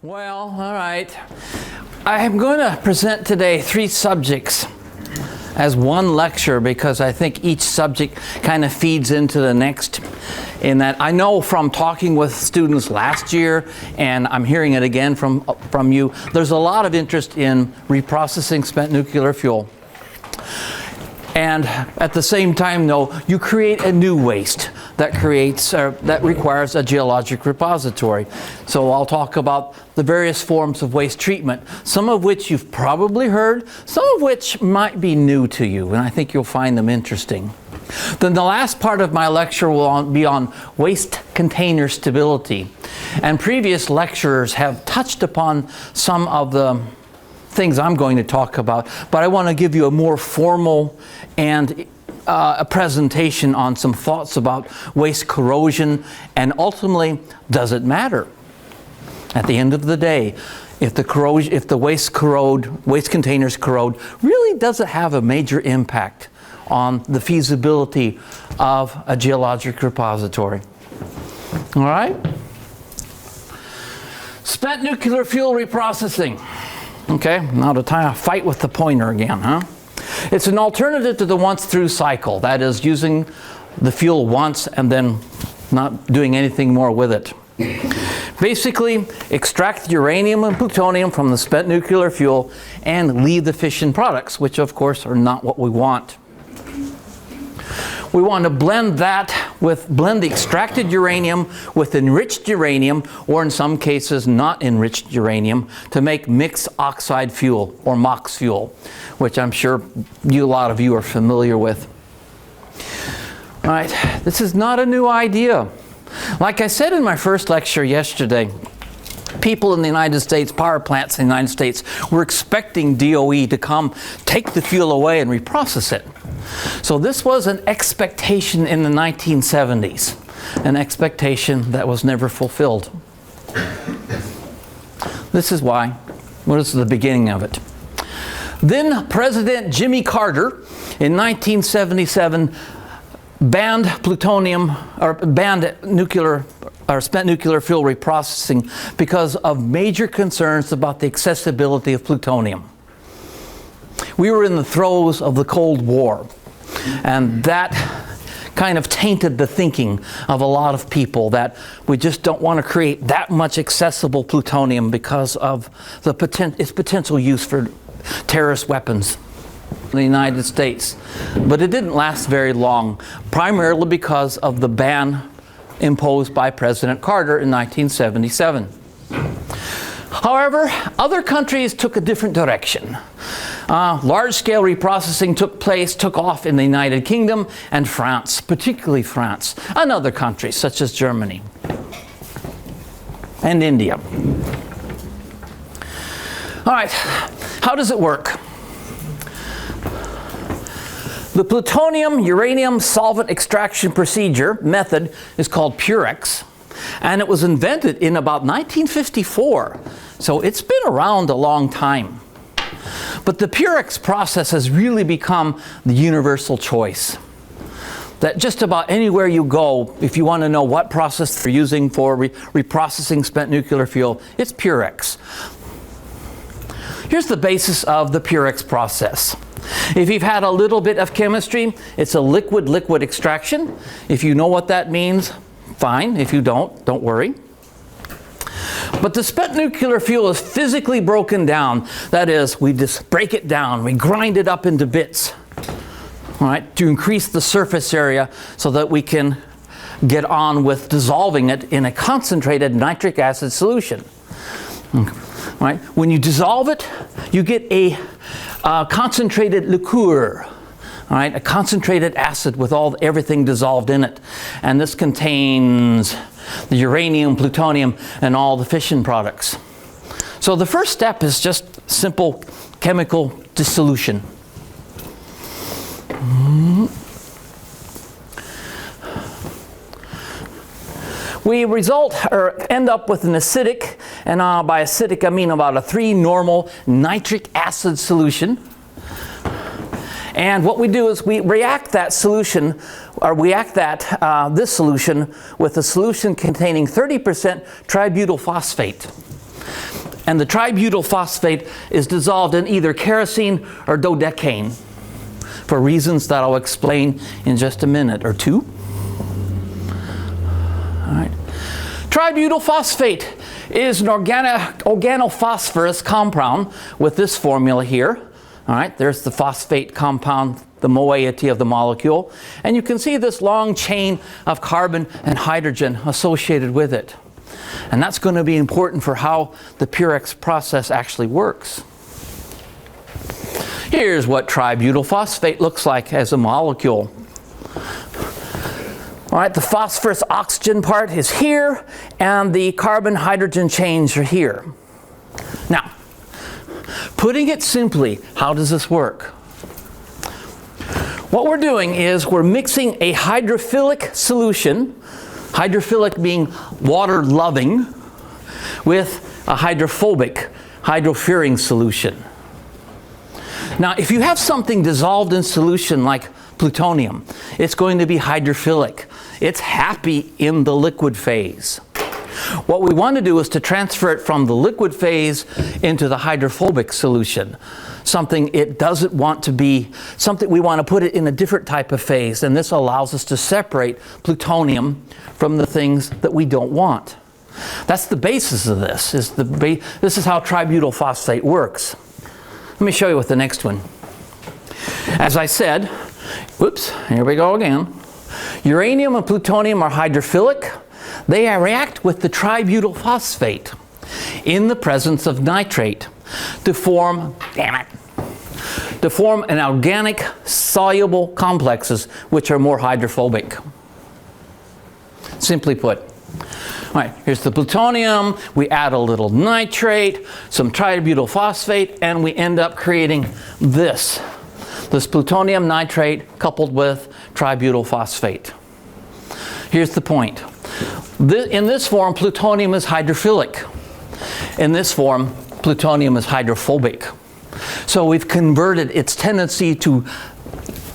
Well, all right. I'm going to present today 3 subjects as one lecture because I think each subject kind of feeds into the next. In that I know from talking with students last year, and I'm hearing it again from you, there's a lot of interest in reprocessing spent nuclear fuel. And at the same time, though, you create a new waste that requires a geologic repository. So I'll talk about the various forms of waste treatment, some of which you've probably heard, some of which might be new to you, and I think you'll find them interesting. Then the last part of my lecture will be on waste container stability. And previous lecturers have touched upon some of the things I'm going to talk about, but I want to give you a more formal and a presentation on some thoughts about waste corrosion, and ultimately, does it matter? At the end of the day, if the waste containers corrode, really does it have a major impact on the feasibility of a geologic repository? All right? Spent nuclear fuel reprocessing. Okay, now to fight with the pointer again, huh? It's an alternative to the once-through cycle. That is, using the fuel once and then not doing anything more with it. Basically, extract uranium and plutonium from the spent nuclear fuel and leave the fission products, which of course are not what we want. We want to blend the extracted uranium with enriched uranium, or in some cases not enriched uranium, to make mixed oxide fuel, or MOX fuel, which I'm sure a lot of you are familiar with. All right, this is not a new idea. Like I said in my first lecture yesterday, people in the United States, power plants in the United States, were expecting DOE to come take the fuel away and reprocess it. So this was an expectation in the 1970s, an expectation that was never fulfilled. This is why. What is the beginning of it? Then President Jimmy Carter in 1977 banned plutonium, or banned spent nuclear fuel reprocessing because of major concerns about the accessibility of plutonium. We were in the throes of the Cold War, and that kind of tainted the thinking of a lot of people that we just don't want to create that much accessible plutonium because of its potential use for terrorist weapons in the United States. But it didn't last very long, primarily because of the ban imposed by President Carter in 1977. However, other countries took a different direction. Large-scale reprocessing took off in the United Kingdom and France, particularly France, and other countries such as Germany and India. All right, how does it work? The plutonium-uranium solvent extraction procedure method is called Purex, and it was invented in about 1954, so it's been around a long time. But the Purex process has really become the universal choice. That just about anywhere you go, if you want to know what process they're using for reprocessing spent nuclear fuel, it's Purex. Here's the basis of the Purex process. If you've had a little bit of chemistry, it's a liquid-liquid extraction. If you know what that means, fine. If you don't worry. But the spent nuclear fuel is physically broken down. That is, we just break it down. We grind it up into bits, all right, to increase the surface area so that we can get on with dissolving it in a concentrated nitric acid solution. All right. When you dissolve it, you get a concentrated liqueur. All right, a concentrated acid with everything dissolved in it. And this contains the uranium, plutonium, and all the fission products. So the first step is just simple chemical dissolution. We end up with an acidic, and by acidic I mean about a 3 normal nitric acid solution. And what we do is we react that solution, or this solution with a solution containing 30% tributyl phosphate. And the tributyl phosphate is dissolved in either kerosene or dodecane for reasons that I'll explain in just a minute or two. All right. Tributyl phosphate is an organophosphorus compound with this formula here. All right, there's the phosphate compound, the moiety of the molecule. And you can see this long chain of carbon and hydrogen associated with it. And that's going to be important for how the Purex process actually works. Here's what tributyl phosphate looks like as a molecule. All right, the phosphorus oxygen part is here, and the carbon hydrogen chains are here. Now, putting it simply, how does this work? What we're doing is we're mixing a hydrophilic solution, hydrophilic being water-loving, with a hydrophobic, hydrophering solution. Now, if you have something dissolved in solution like plutonium, it's going to be hydrophilic. It's happy in the liquid phase. What we want to do is to transfer it from the liquid phase into the hydrophobic solution. Something it doesn't want to be, something we want to put it in a different type of phase, and this allows us to separate plutonium from the things that we don't want. That's the basis of this. This is how tributyl phosphate works. Let me show you with the next one. As I said, whoops, here we go again. Uranium and plutonium are hydrophilic. They react with the tributyl phosphate in the presence of nitrate to form, to form an organic soluble complexes which are more hydrophobic. Simply put. All right, here's the plutonium, we add a little nitrate, some tributyl phosphate, and we end up creating this plutonium nitrate coupled with tributyl phosphate. Here's the point. In this form, plutonium is hydrophilic. In this form, plutonium is hydrophobic. So we've converted its tendency to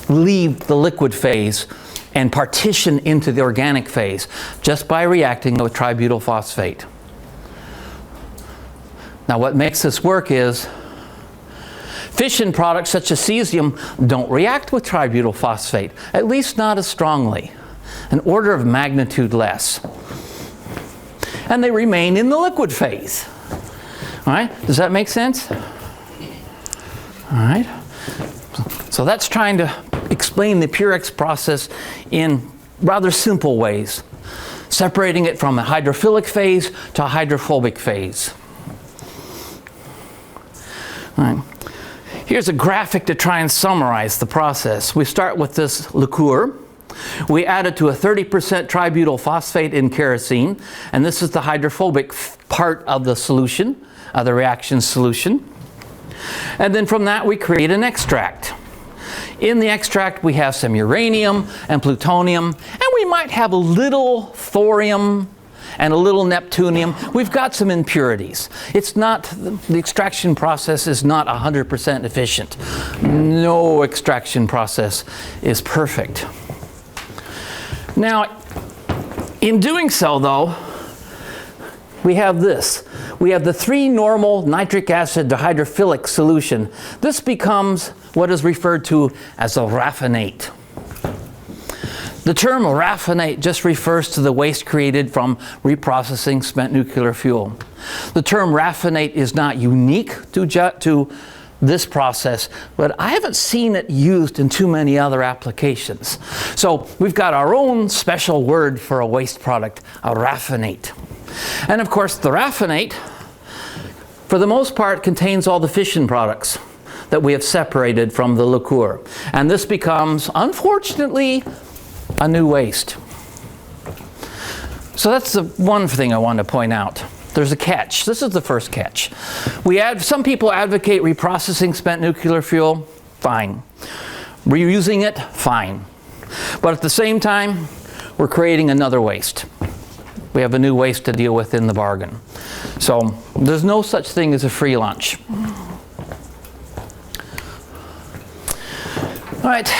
leave the liquid phase and partition into the organic phase just by reacting with tributyl phosphate. Now what makes this work is fission products such as cesium don't react with tributyl phosphate, at least not as strongly, an order of magnitude less. And they remain in the liquid phase. All right, does that make sense? All right, so that's trying to explain the Purex process in rather simple ways, separating it from a hydrophilic phase to a hydrophobic phase. All right. Here's a graphic to try and summarize the process. We start with this liqueur. We add it to a 30% tributyl phosphate in kerosene, and this is the hydrophobic part of the solution, of the reaction solution. And then from that we create an extract. In the extract we have some uranium and plutonium, and we might have a little thorium and a little neptunium. We've got some impurities. It's not, the extraction process is not 100% efficient. No extraction process is perfect. Now, in doing so though, we have this. We have the 3-normal nitric acid dihydrophilic solution. This becomes what is referred to as a raffinate. The term raffinate just refers to the waste created from reprocessing spent nuclear fuel. The term raffinate is not unique to this process, but I haven't seen it used in too many other applications. So we've got our own special word for a waste product, a raffinate. And of course the raffinate, for the most part, contains all the fission products that we have separated from the liqueur. And this becomes, unfortunately, a new waste. So that's the one thing I want to point out. There's a catch. This is the first catch. Some people advocate reprocessing spent nuclear fuel. Fine. Reusing it. Fine. But at the same time, we're creating another waste. We have a new waste to deal with in the bargain. So there's no such thing as a free lunch. All right.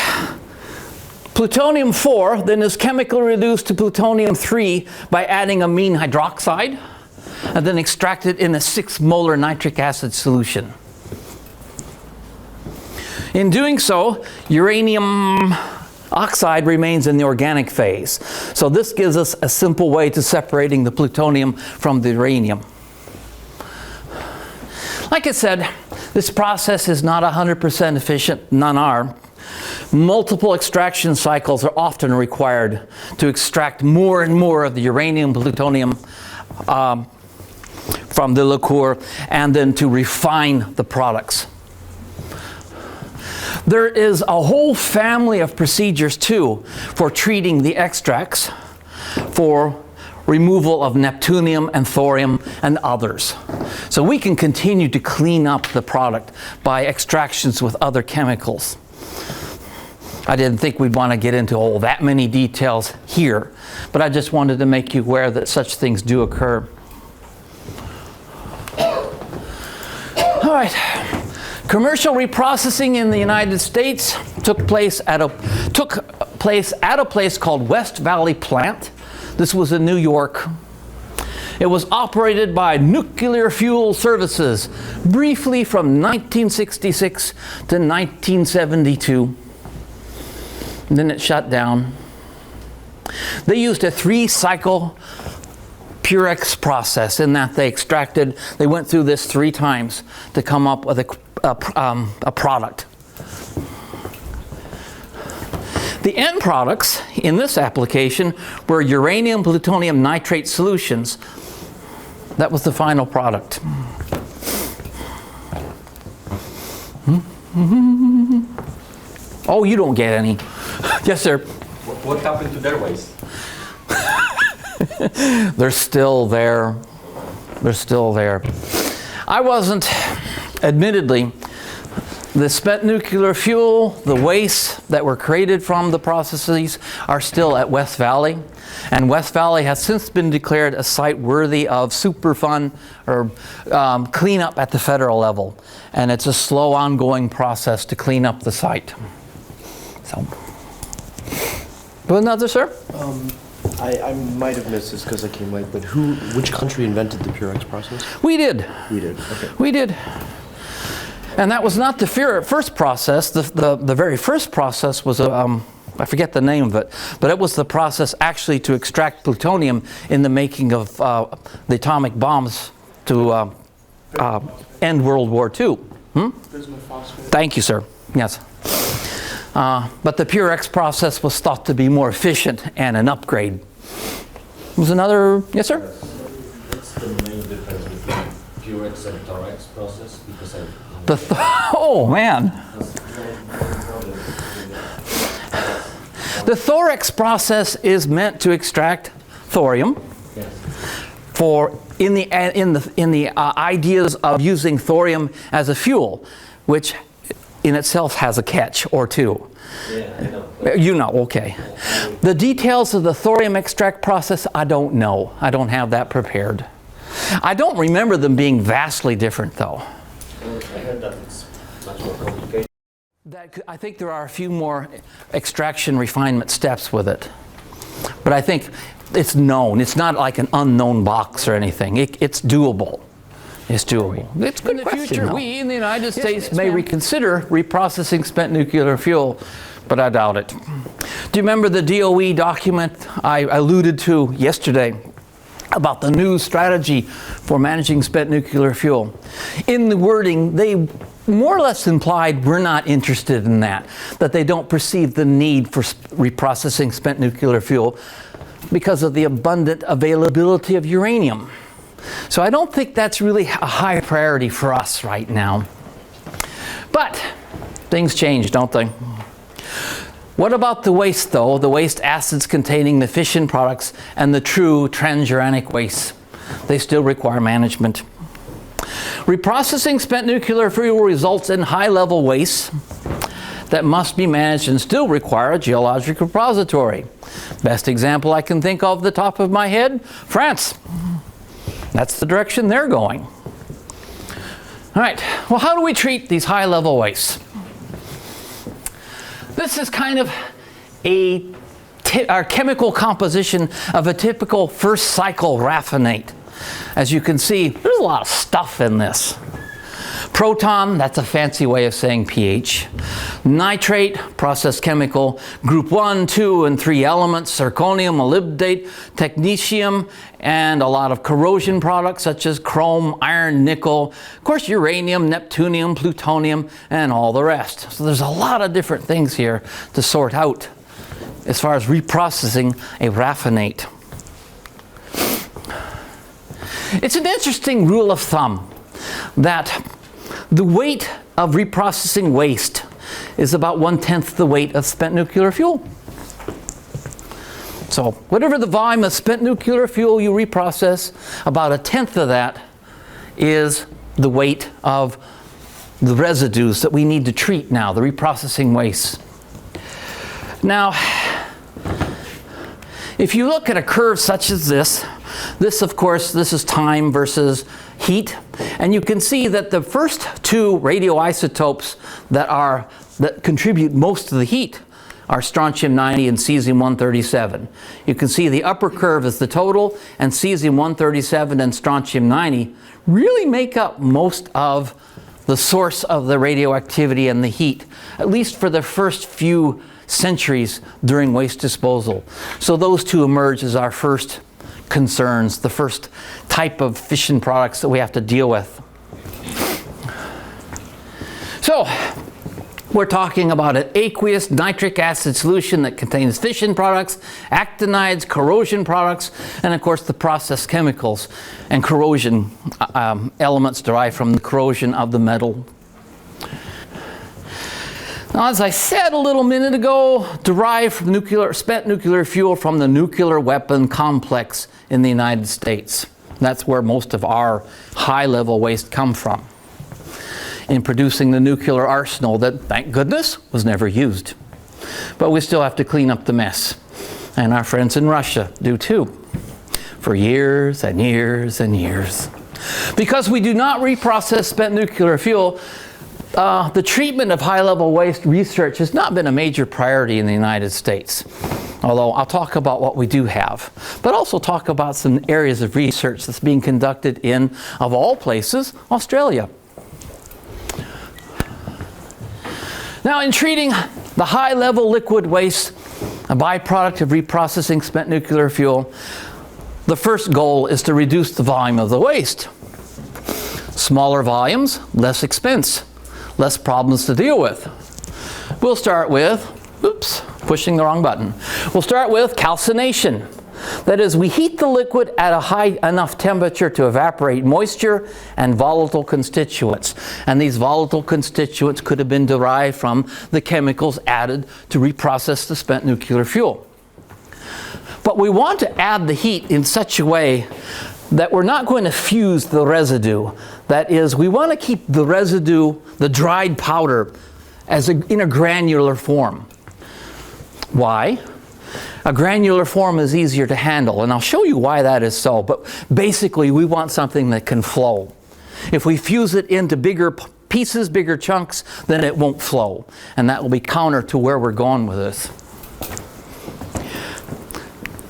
Plutonium-4 then is chemically reduced to plutonium-3 by adding amine hydroxide. and then extracted in a 6 molar nitric acid solution. In doing so, uranium oxide remains in the organic phase. So this gives us a simple way to separating the plutonium from the uranium. Like I said, this process is not 100% efficient, none are. Multiple extraction cycles are often required to extract more and more of the uranium plutonium from the liqueur, and then to refine the products. There is a whole family of procedures too for treating the extracts, for removal of neptunium and thorium and others. So we can continue to clean up the product by extractions with other chemicals. I didn't think we'd want to get into all that many details here, but I just wanted to make you aware that such things do occur. All right. Commercial reprocessing in the United States took place at a place called West Valley Plant. This was in New York. It was operated by Nuclear Fuel Services, briefly from 1966 to 1972. And then it shut down. They used a 3-cycle Purex process in that they went through this 3 times to come up with a product. The end products in this application were uranium plutonium nitrate solutions. That was the final product. Oh, you don't get any. Yes, sir. What happened to their waste? They're still there. They're still there. I wasn't, admittedly, the spent nuclear fuel, the wastes that were created from the processes are still at West Valley. And West Valley has since been declared a site worthy of Superfund or cleanup at the federal level. And it's a slow ongoing process to clean up the site. So, another, sir? I might have missed this because I came late, but which country invented the Purex process? We did. We did, okay. We did. And that was not the first process. The very first process was, I forget the name of it, but it was the process actually to extract plutonium in the making of the atomic bombs to end World War II. Thank you, sir. Yes. But the Purex process was thought to be more efficient and an upgrade. Was another, yes, sir? What's the main difference between Purex and Thorax process? Because oh man. The thorax process is meant to extract thorium. yes. For in the ideas of using thorium as a fuel, which in itself has a catch or two. Yeah, I know. You know, okay. The details of the thorium extract process, I don't know. I don't have that prepared. I don't remember them being vastly different, though. I heard that it's much more complicated. I think there are a few more extraction refinement steps with it. But I think it's known. It's not like an unknown box or anything. It's doable. It's doable. It's good. In the future, we in the United States may reconsider reprocessing spent nuclear fuel, but I doubt it. Do you remember the DOE document I alluded to yesterday about the new strategy for managing spent nuclear fuel? In the wording, they more or less implied we're not interested in that they don't perceive the need for reprocessing spent nuclear fuel because of the abundant availability of uranium. So I don't think that's really a high priority for us right now. But things change, don't they? What about the waste, though? The waste acids containing the fission products and the true transuranic wastes. They still require management. Reprocessing spent nuclear fuel results in high-level wastes that must be managed and still require a geologic repository. Best example I can think of the top of my head, France. That's the direction they're going. All right, well, how do we treat these high-level wastes? This is kind of our chemical composition of a typical first cycle raffinate. As you can see, there's a lot of stuff in this. Proton, that's a fancy way of saying pH. Nitrate, processed chemical, group 1, 2, and 3 elements, zirconium, molybdate, technetium, and a lot of corrosion products such as chrome, iron, nickel, of course uranium, neptunium, plutonium, and all the rest. So there's a lot of different things here to sort out as far as reprocessing a raffinate. It's an interesting rule of thumb that the weight of reprocessing waste is about 1/10 the weight of spent nuclear fuel. So whatever the volume of spent nuclear fuel you reprocess, about 1/10 of that is the weight of the residues that we need to treat now, the reprocessing waste. Now, if you look at a curve such as this, of course, this is time versus heat, and you can see that the first two radioisotopes that contribute most of the heat are strontium-90 and cesium-137. You can see the upper curve is the total, and cesium-137 and strontium-90 really make up most of the source of the radioactivity and the heat, at least for the first few centuries during waste disposal. So those two emerge as our first concerns, the first type of fission products that we have to deal with. So, we're talking about an aqueous nitric acid solution that contains fission products, actinides, corrosion products, and of course the processed chemicals and corrosion elements derived from the corrosion of the metal. Now, as I said a little minute ago, derived from spent nuclear fuel from the nuclear weapon complex in the United States. That's where most of our high-level waste come from, in producing the nuclear arsenal that, thank goodness, was never used. But we still have to clean up the mess. And our friends in Russia do too, for years and years and years. Because we do not reprocess spent nuclear fuel, the treatment of high-level waste research has not been a major priority in the United States. Although I'll talk about what we do have, but also talk about some areas of research that's being conducted in, of all places, Australia. Now, in treating the high-level liquid waste, a byproduct of reprocessing spent nuclear fuel, the first goal is to reduce the volume of the waste. Smaller volumes, less expense, less problems to deal with. We'll start with, oops, pushing the wrong button. We'll start with calcination. That is, we heat the liquid at a high enough temperature to evaporate moisture and volatile constituents. And these volatile constituents could have been derived from the chemicals added to reprocess the spent nuclear fuel. But we want to add the heat in such a way that we're not going to fuse the residue. That is, we want to keep the residue, the dried powder, in a granular form. Why? A granular form is easier to handle, and I'll show you why that is so. But basically, we want something that can flow. If we fuse it into bigger pieces, bigger chunks, then it won't flow. And that will be counter to where we're going with this.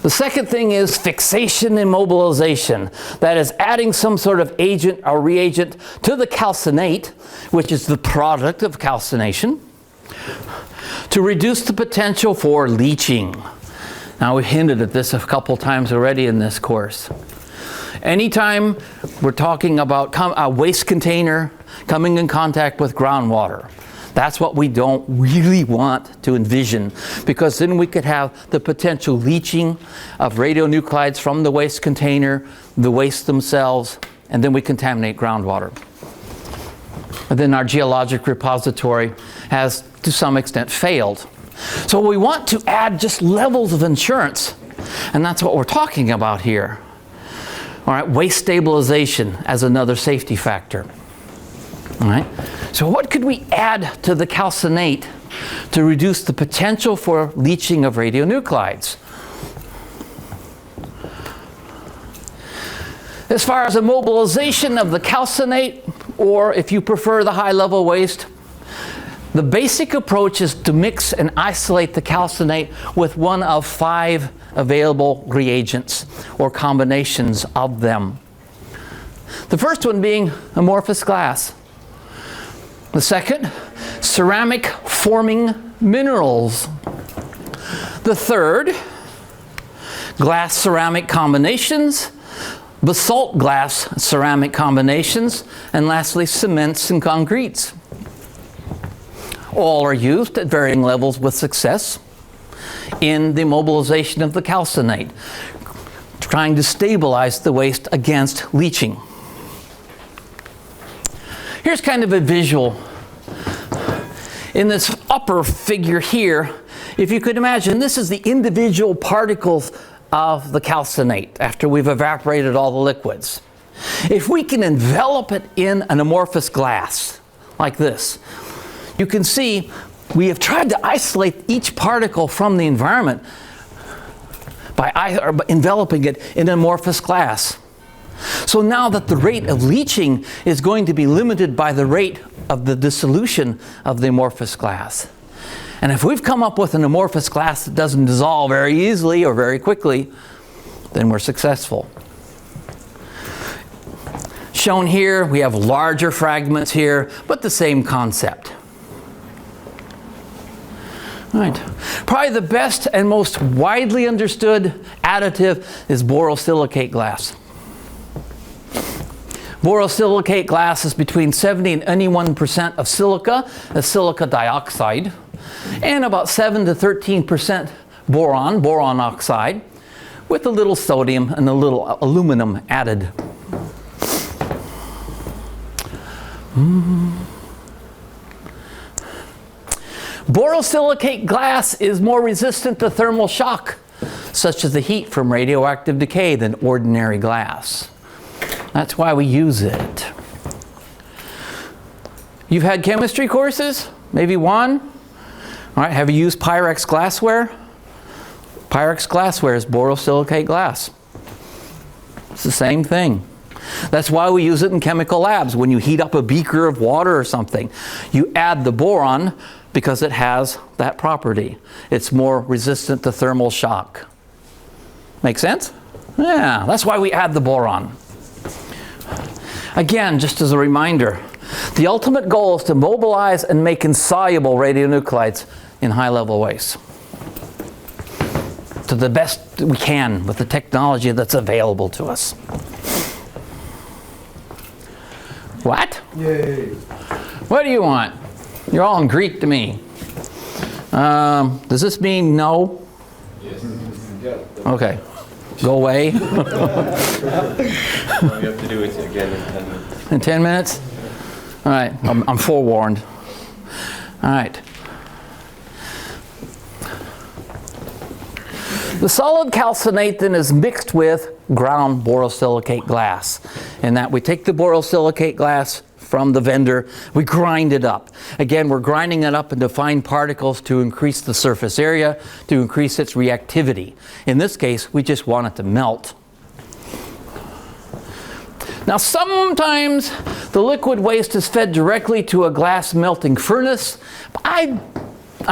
The second thing is fixation immobilization. That is adding some sort of agent or reagent to the calcinate, which is the product of calcination, to reduce the potential for leaching. Now, we've hinted at this a couple times already in this course. Anytime we're talking about a waste container coming in contact with groundwater, that's what we don't really want to envision, because then we could have the potential leaching of radionuclides from the waste container, the waste themselves, and then we contaminate groundwater. And then our geologic repository has, to some extent, failed. So we want to add just levels of insurance, and that's what we're talking about here. All right, waste stabilization as another safety factor. All right, so what could we add to the calcinate to reduce the potential for leaching of radionuclides? As far as immobilization of the calcinate, or if you prefer the high-level waste, the basic approach is to mix and isolate the calcinate with one of 5 available reagents or combinations of them. The first one being amorphous glass. The second, ceramic forming minerals. The third, glass ceramic combinations, basalt glass ceramic combinations, and lastly, cements and concretes. All are used at varying levels with success in the mobilization of the calcinate, trying to stabilize the waste against leaching. Here's kind of a visual. In this upper figure here, if you could imagine, this is the individual particles of the calcinate after we've evaporated all the liquids. If we can envelop it in an amorphous glass, like this, you can see we have tried to isolate each particle from the environment by enveloping it in amorphous glass. So now that the rate of leaching is going to be limited by the rate of the dissolution of the amorphous glass. And if we've come up with an amorphous glass that doesn't dissolve very easily or very quickly, then we're successful. Shown here, we have larger fragments here, but the same concept. All right. Probably the best and most widely understood additive is borosilicate glass. Borosilicate glass is between 70 and 91% of silica, as silica dioxide, and about 7 to 13% boron oxide, with a little sodium and a little aluminum added. Borosilicate glass is more resistant to thermal shock, such as the heat from radioactive decay, than ordinary glass. That's why we use it. You've had chemistry courses? Maybe one? All right, have you used Pyrex glassware? Pyrex glassware is borosilicate glass. It's the same thing. That's why we use it in chemical labs. When you heat up a beaker of water or something, you add the boron because it has that property. It's more resistant to thermal shock. Make sense? Yeah, that's why we add the boron. Again, just as a reminder, the ultimate goal is to mobilize and make insoluble radionuclides in high-level waste to the best we can with the technology that's available to us. What? Yay. What do you want? You're all in Greek to me. Does this mean no? Yes. Okay. Go away. We have to do it again in 10 minutes. In 10 minutes? All right. I'm forewarned. All right. The solid calcinate then is mixed with ground borosilicate glass. In that we take the borosilicate glass from the vendor, we grind it up. Again, we're grinding it up into fine particles to increase the surface area, to increase its reactivity. In this case, we just want it to melt. Now, sometimes the liquid waste is fed directly to a glass melting furnace. I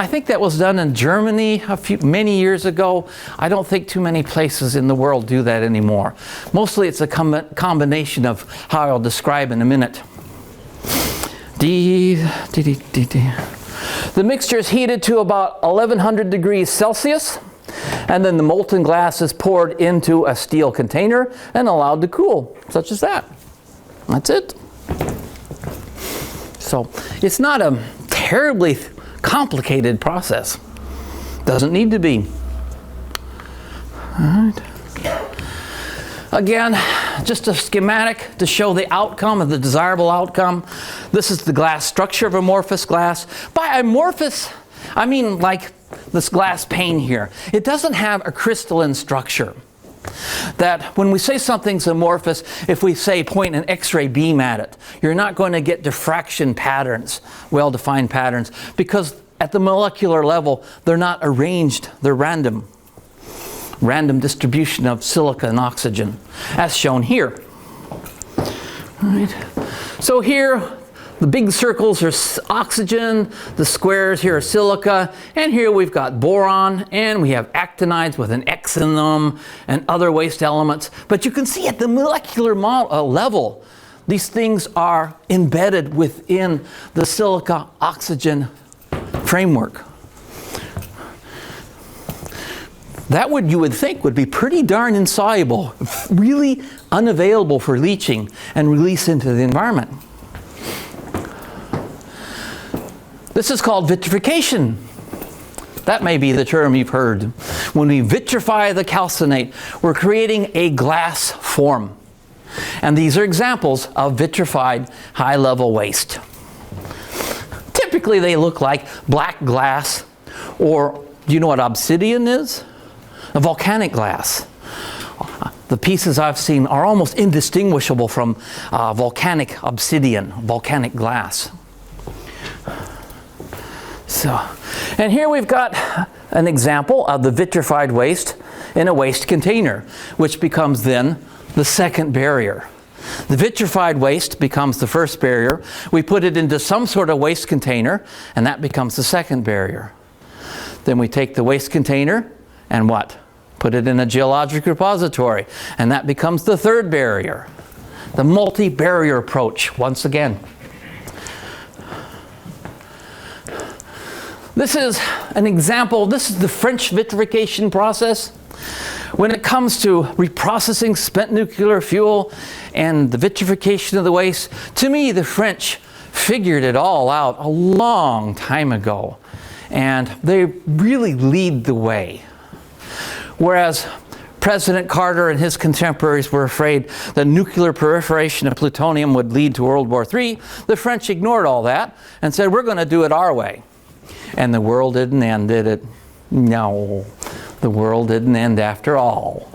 think that was done in Germany many years ago. I don't think too many places in the world do that anymore. Mostly it's a combination of how I'll describe in a minute. The mixture is heated to about 1100 degrees Celsius, and then the molten glass is poured into a steel container and allowed to cool, such as that. That's it. So it's not a terribly complicated process. Doesn't need to be. All right. Again, just a schematic to show the outcome of the desirable outcome. This is the glass structure of amorphous glass. By amorphous, I mean like this glass pane here. It doesn't have a crystalline structure. That when we say something's amorphous, if we say point an X-ray beam at it, you're not going to get diffraction patterns, well-defined patterns, because at the molecular level, they're not arranged, they're random. Random distribution of silica and oxygen, as shown here. All right. So here, The big circles are oxygen, the squares here are silica, and here we've got boron, and we have actinides with an X in them, and other waste elements. But you can see at the molecular level, these things are embedded within the silica-oxygen framework. That you would think would be pretty darn insoluble, really unavailable for leaching and release into the environment. This is called vitrification. That may be the term you've heard. When we vitrify the calcinate, we're creating a glass form. And these are examples of vitrified high-level waste. Typically they look like black glass, or do you know what obsidian is? A volcanic glass. The pieces I've seen are almost indistinguishable from volcanic obsidian, volcanic glass. So, and here we've got an example of the vitrified waste in a waste container, which becomes then the second barrier. The vitrified waste becomes the first barrier. We put it into some sort of waste container, and that becomes the second barrier. Then we take the waste container and what? Put it in a geologic repository, and that becomes the third barrier. The multi-barrier approach, once again. This is an example. This is the French vitrification process. When it comes to reprocessing spent nuclear fuel and the vitrification of the waste, to me, the French figured it all out a long time ago, and they really lead the way. Whereas President Carter and his contemporaries were afraid that nuclear proliferation of plutonium would lead to World War III, the French ignored all that and said, we're going to do it our way. And the world didn't end, did it? No, the world didn't end after all.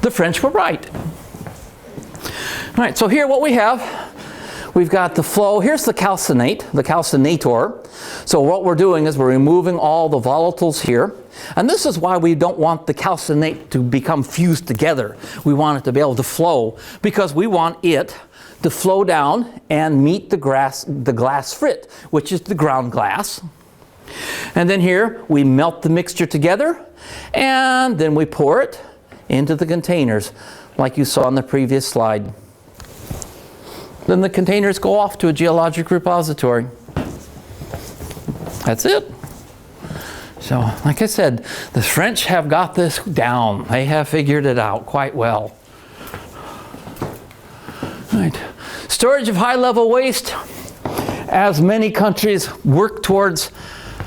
The French were right. All right, so here what we have, we've got the flow. Here's the calcinate, the calcinator. So what we're doing is we're removing all the volatiles here. And this is why we don't want the calcinate to become fused together. We want it to be able to flow, because we want it to flow down and meet the glass frit, which is the ground glass. And then here we melt the mixture together, and then we pour it into the containers like you saw on the previous slide. Then the containers go off to a geologic repository. That's it. So, like I said, the French have got this down. They have figured it out quite well. All right. Storage of high-level waste. As many countries work towards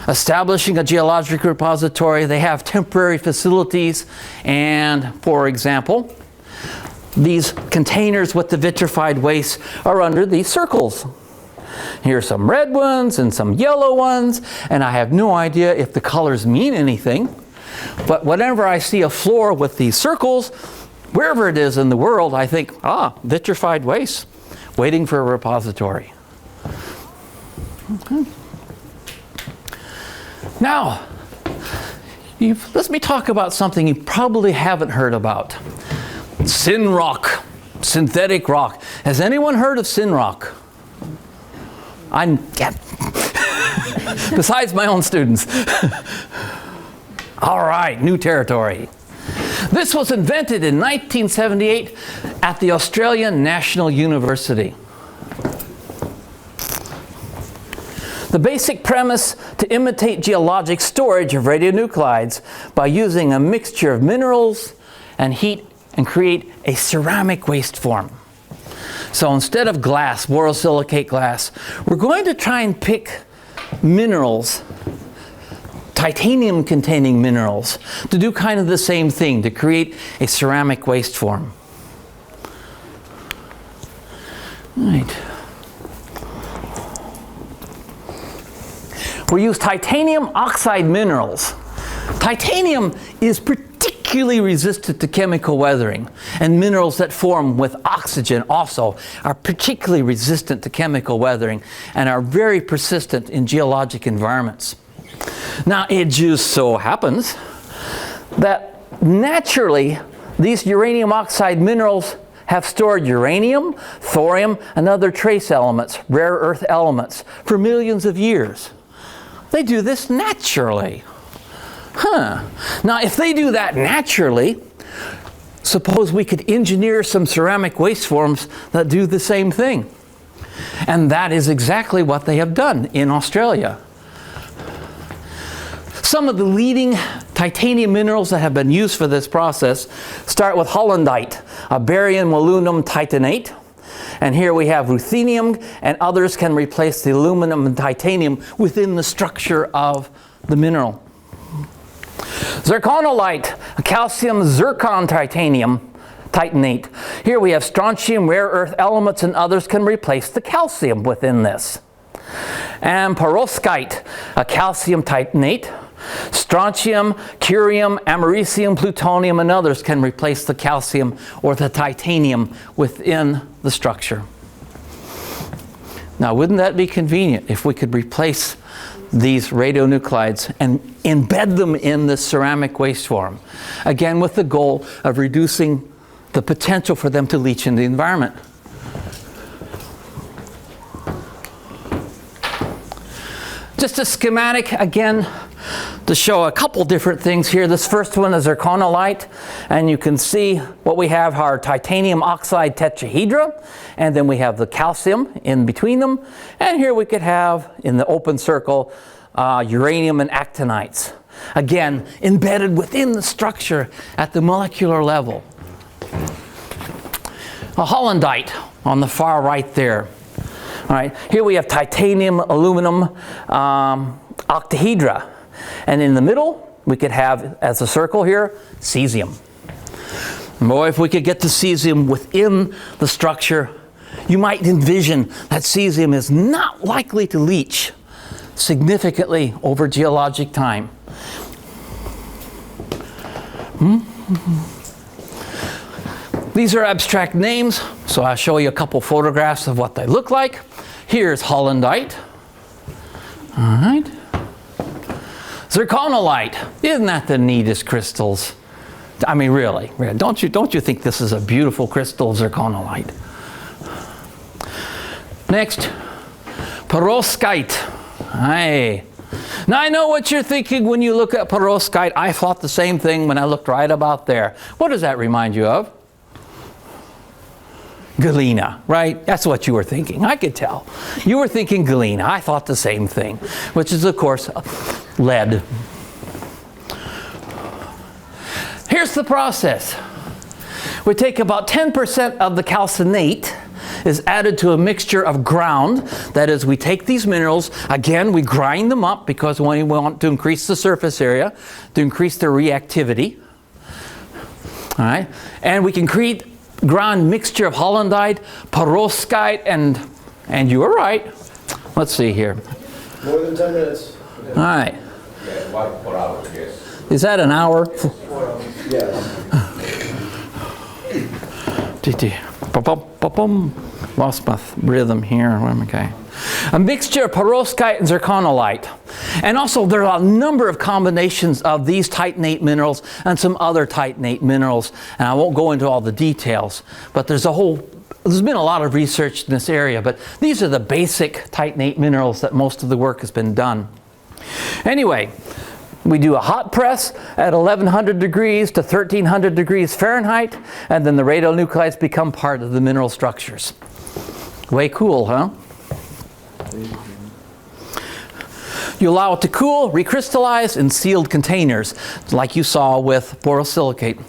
establishing a geologic repository, they have temporary facilities, and for example, these containers with the vitrified waste are under these circles. Here's some red ones and some yellow ones, and I have no idea if the colors mean anything, but whenever I see a floor with these circles, wherever it is in the world, I think, vitrified waste, waiting for a repository. Okay. Now, let me talk about something you probably haven't heard about. Syn rock, synthetic rock. Has anyone heard of syn rock? Besides my own students. All right, new territory. This was invented in 1978 at the Australian National University. The basic premise: to imitate geologic storage of radionuclides by using a mixture of minerals and heat and create a ceramic waste form. So instead of glass, borosilicate glass, we're going to try and pick minerals, titanium-containing minerals, to do kind of the same thing, to create a ceramic waste form. All right. We use titanium oxide minerals. Titanium is particularly resistant to chemical weathering, and minerals that form with oxygen also are particularly resistant to chemical weathering and are very persistent in geologic environments. Now, it just so happens that naturally these uranium oxide minerals have stored uranium, thorium, and other trace elements, rare earth elements, for millions of years. They do this naturally. Now, if they do that naturally, suppose we could engineer some ceramic waste forms that do the same thing. And that is exactly what they have done in Australia. Some of the leading titanium minerals that have been used for this process start with hollandite, a barium aluminum titanate. And here we have ruthenium, and others can replace the aluminum and titanium within the structure of the mineral. Zirconolite, a calcium zircon titanium titanate. Here we have strontium, rare earth elements, and others can replace the calcium within this. And perovskite, a calcium titanate. Strontium, curium, americium, plutonium, and others can replace the calcium or the titanium within the structure. Now, wouldn't that be convenient if we could replace these radionuclides and embed them in the ceramic waste form? Again, with the goal of reducing the potential for them to leach in the environment. Just a schematic, again, to show a couple different things here. This first one is zirconolite, and you can see what we have are titanium oxide tetrahedra, and then we have the calcium in between them, and here we could have, in the open circle, uranium and actinides. Again, embedded within the structure at the molecular level. A hollandite on the far right there. All right, here we have titanium, aluminum, octahedra. And in the middle, we could have, as a circle here, cesium. Boy, if we could get the cesium within the structure, you might envision that cesium is not likely to leach significantly over geologic time. These are abstract names, so I'll show you a couple photographs of what they look like. Here's hollandite. All right. Zirconolite. Isn't that the neatest crystals? I mean, really, don't you think this is a beautiful crystal, zirconolite? Next, perovskite. Hey. Now I know what you're thinking when you look at perovskite. I thought the same thing when I looked right about there. What does that remind you of? Galena, right? That's what you were thinking. I could tell. You were thinking galena. I thought the same thing, which is, of course, lead. Here's the process. We take about 10% of the calcinate is added to a mixture of ground. That is, we take these minerals, again, we grind them up because we want to increase the surface area, to increase their reactivity. All right? And we can create ground mixture of hollandite, perovskite, and you were right. Let's see here. More than 10 minutes. All right. Yeah, 4 hours, yes. Is that an hour? Yes. Lost my rhythm here. Okay. A mixture of perovskite and zirconolite. And also there are a number of combinations of these titanate minerals and some other titanate minerals. And I won't go into all the details, but there's been a lot of research in this area, but these are the basic titanate minerals that most of the work has been done. Anyway, we do a hot press at 1100 degrees to 1300 degrees Fahrenheit, and then the radionuclides become part of the mineral structures. Way cool, huh? You allow it to cool, recrystallize in sealed containers, like you saw with borosilicate.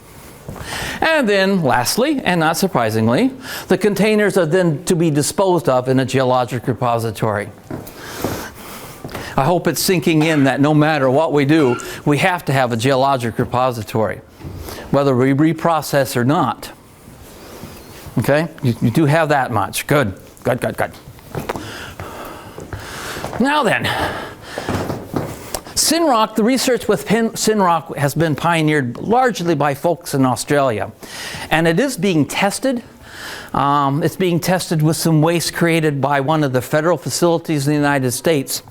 And then, lastly, and not surprisingly, the containers are then to be disposed of in a geologic repository. I hope it's sinking in that no matter what we do, we have to have a geologic repository, whether we reprocess or not. Okay? You do have that much. Good. Good, good, good. Now then, Synrock, the research with Synrock has been pioneered largely by folks in Australia. And it is being tested. It's being tested with some waste created by one of the federal facilities in the United States.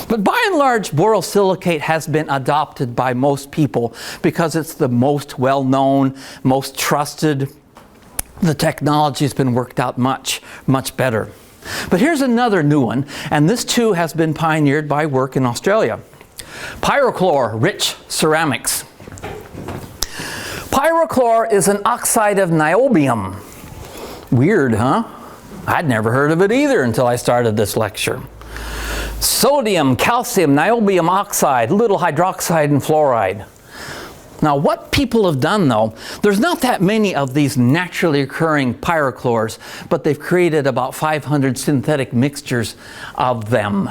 But by and large, borosilicate has been adopted by most people because it's the most well-known, most trusted the technology has been worked out much, much better. But here's another new one, and this too has been pioneered by work in Australia. Pyrochlore-rich ceramics. Pyrochlore is an oxide of niobium. Weird, huh? I'd never heard of it either until I started this lecture. Sodium, calcium, niobium oxide, little hydroxide and fluoride. Now what people have done though, there's not that many of these naturally occurring pyrochlores, but they've created about 500 synthetic mixtures of them.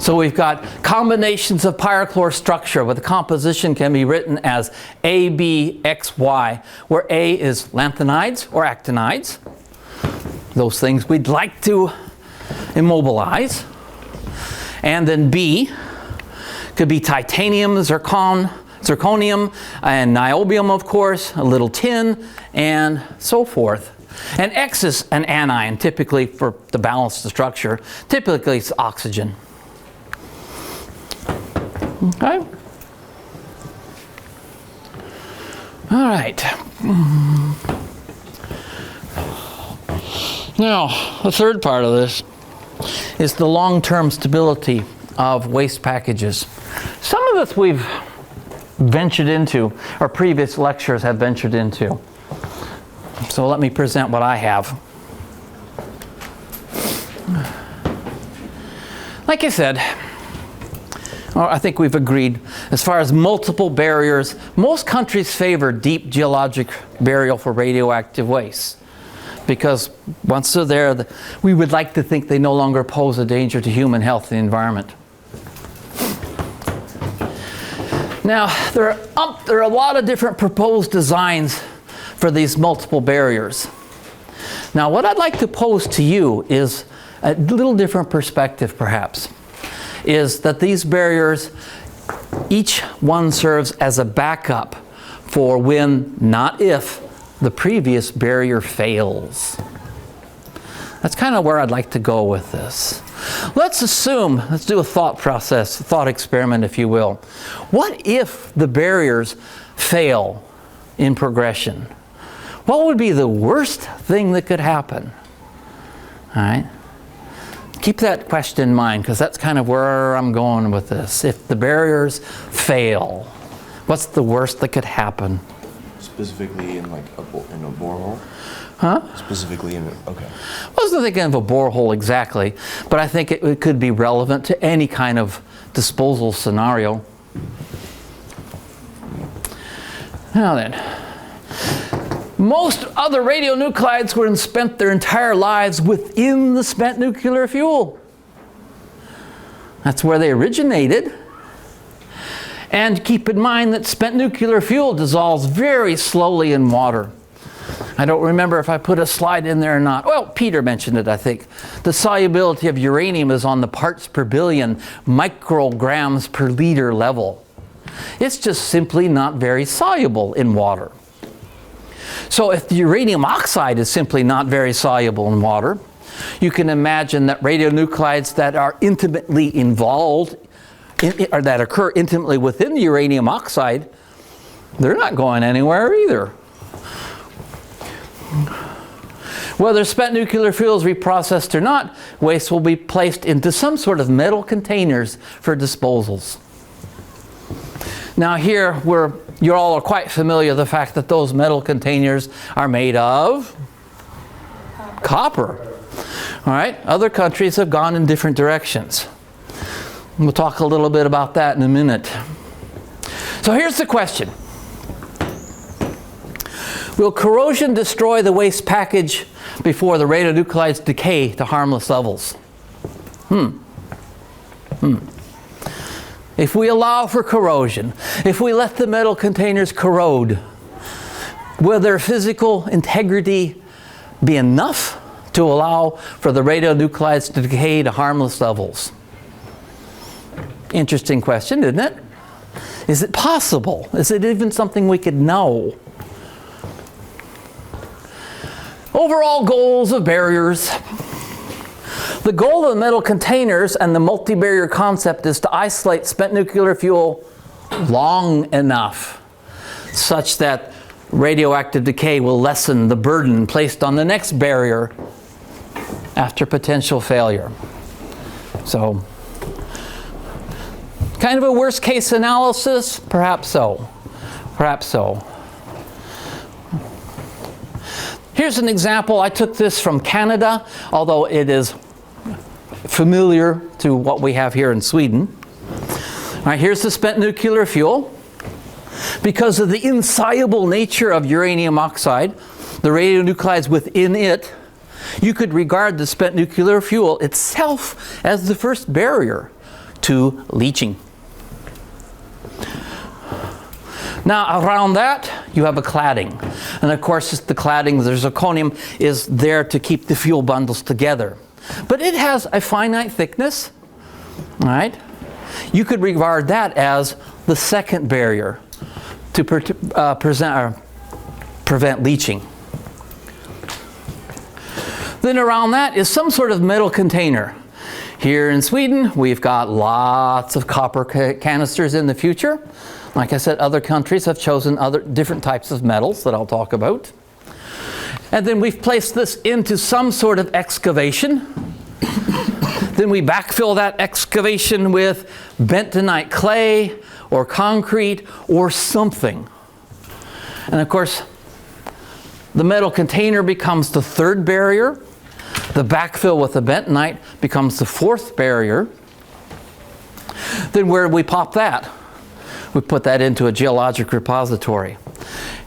So we've got combinations of pyrochlore structure where the composition can be written as ABXY, where A is lanthanides or actinides, those things we'd like to immobilize. And then B could be titanium, zirconium, and niobium, of course, a little tin, and so forth. And X is an anion, typically for the balance of the structure. Typically it's oxygen. Okay? All right. Now, the third part of this is the long-term stability of waste packages. Some of this we've ventured into, or previous lectures have ventured into. So let me present what I have. Like I said, I think we've agreed, as far as multiple barriers, most countries favor deep geologic burial for radioactive waste. Because once they're there, we would like to think they no longer pose a danger to human health and the environment. Now, there are a lot of different proposed designs for these multiple barriers. Now, what I'd like to pose to you is a little different perspective, perhaps, is that these barriers, each one serves as a backup for when, not if, the previous barrier fails. That's kind of where I'd like to go with this. Let's do a thought process, a thought experiment, if you will. What if the barriers fail in progression? What would be the worst thing that could happen? All right? Keep that question in mind, because that's kind of where I'm going with this. If the barriers fail, what's the worst that could happen? Specifically in like a borehole? Huh? Specifically in okay. I wasn't thinking of a borehole exactly, but I think it could be relevant to any kind of disposal scenario. Now then, most other radionuclides were spent their entire lives within the spent nuclear fuel. That's where they originated. And keep in mind that spent nuclear fuel dissolves very slowly in water. I don't remember if I put a slide in there or not. Well, Peter mentioned it, I think. The solubility of uranium is on the parts per billion, micrograms per liter level. It's just simply not very soluble in water. So if the uranium oxide is simply not very soluble in water, you can imagine that radionuclides that are intimately involved or that occur intimately within the uranium oxide, they're not going anywhere either. Whether spent nuclear fuel is reprocessed or not, waste will be placed into some sort of metal containers for disposals. Now here, you all are quite familiar with the fact that those metal containers are made of copper. All right, other countries have gone in different directions. We'll talk a little bit about that in a minute. So here's the question. Will corrosion destroy the waste package before the radionuclides decay to harmless levels? If we allow for corrosion, if we let the metal containers corrode, will their physical integrity be enough to allow for the radionuclides to decay to harmless levels? Interesting question, isn't it? Is it possible? Is it even something we could know? Overall goals of barriers. The goal of the metal containers and the multi-barrier concept is to isolate spent nuclear fuel long enough such that radioactive decay will lessen the burden placed on the next barrier after potential failure. So, kind of a worst case analysis? Perhaps so. Perhaps so. Here's an example. I took this from Canada, although it is familiar to what we have here in Sweden. All right, here's the spent nuclear fuel. Because of the insoluble nature of uranium oxide, the radionuclides within it, you could regard the spent nuclear fuel itself as the first barrier to leaching. Now around that, you have a cladding. And of course, the cladding, the zirconium, is there to keep the fuel bundles together. But it has a finite thickness, all right? You could regard that as the second barrier to prevent leaching. Then around that is some sort of metal container. Here in Sweden, we've got lots of copper canisters in the future. Like I said, other countries have chosen other different types of metals that I'll talk about. And then we've placed this into some sort of excavation. Then we backfill that excavation with bentonite clay or concrete or something. And of course, the metal container becomes the third barrier. The backfill with the bentonite becomes the fourth barrier. Then where do we pop that? We put that into a geologic repository.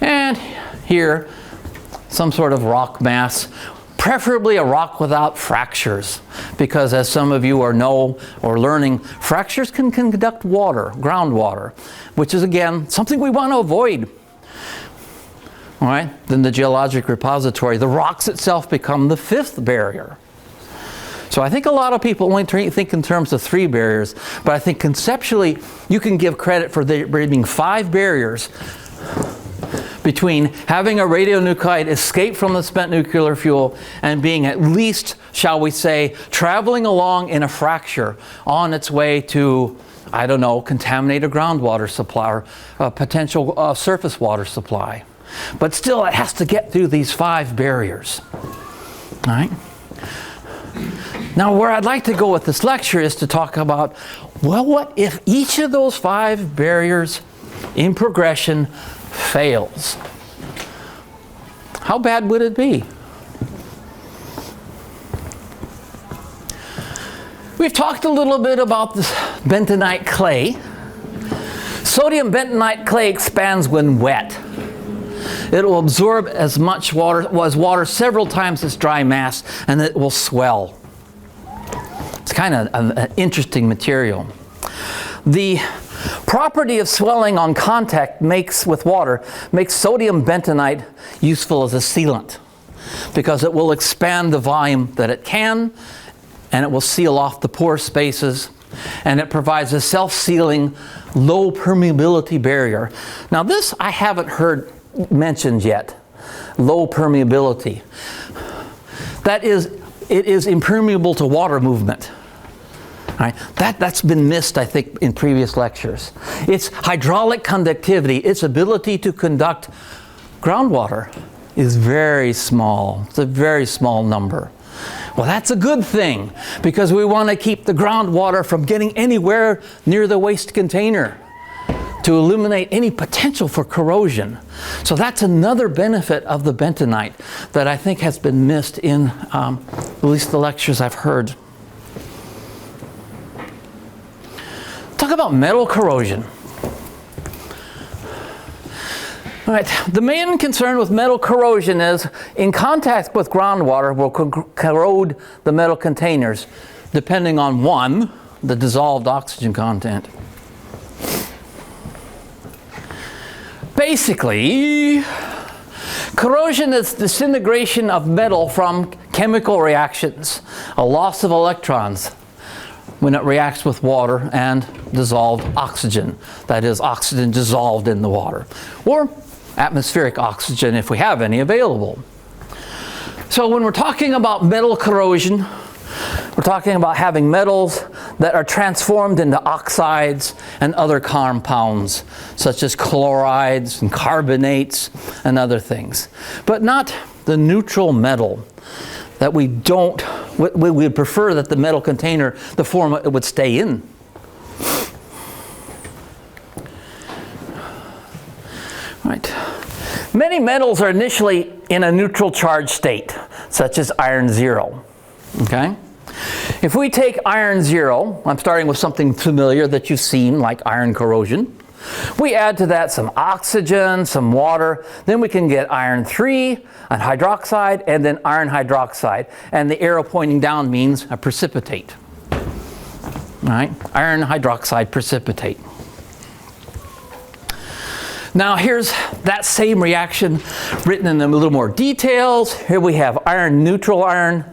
And here, some sort of rock mass, preferably a rock without fractures, because as some of you know or learning, fractures can conduct water, groundwater, which is again something we want to avoid. All right, then the geologic repository, the rocks itself become the fifth barrier. So I think a lot of people only think in terms of three barriers, but I think conceptually you can give credit for there being five barriers between having a radionuclide escape from the spent nuclear fuel and being at least, shall we say, traveling along in a fracture on its way to, I don't know, contaminated groundwater supply or potential surface water supply. But still, it has to get through these five barriers. All right? Now, where I'd like to go with this lecture is to talk about, well, what if each of those five barriers in progression fails? How bad would it be? We've talked a little bit about this bentonite clay. Sodium bentonite clay expands when wet. It will absorb as much water as water several times its dry mass, and it will swell. It's kind of an interesting material. The property of swelling on contact with water makes sodium bentonite useful as a sealant, because it will expand the volume that it can, and it will seal off the pore spaces, and it provides a self-sealing, low permeability barrier. Now this I haven't heard mentioned yet, low permeability. That is, it is impermeable to water movement. Right? That's been missed, I think, in previous lectures. Its hydraulic conductivity, its ability to conduct groundwater is very small. It's a very small number. Well, that's a good thing, because we want to keep the groundwater from getting anywhere near the waste container to eliminate any potential for corrosion. So that's another benefit of the bentonite that I think has been missed in at least the lectures I've heard. Talk about metal corrosion. All right, the main concern with metal corrosion is in contact with groundwater will corrode the metal containers, depending on one, the dissolved oxygen content. Basically, corrosion is disintegration of metal from chemical reactions, a loss of electrons when it reacts with water and dissolved oxygen. That is, oxygen dissolved in the water, or atmospheric oxygen if we have any available. So when we're talking about metal corrosion, we're talking about having metals that are transformed into oxides and other compounds, such as chlorides and carbonates and other things. But not the neutral metal that we don't, we would prefer that the metal container, the form it would stay in. Right. Many metals are initially in a neutral charge state, such as iron 0. Okay? If we take iron 0, I'm starting with something familiar that you've seen, like iron corrosion. We add to that some oxygen, some water, then we can get iron 3, an hydroxide, and then iron hydroxide. And the arrow pointing down means a precipitate. All right? Iron hydroxide precipitate. Now here's that same reaction written in a little more details. Here we have iron, neutral iron.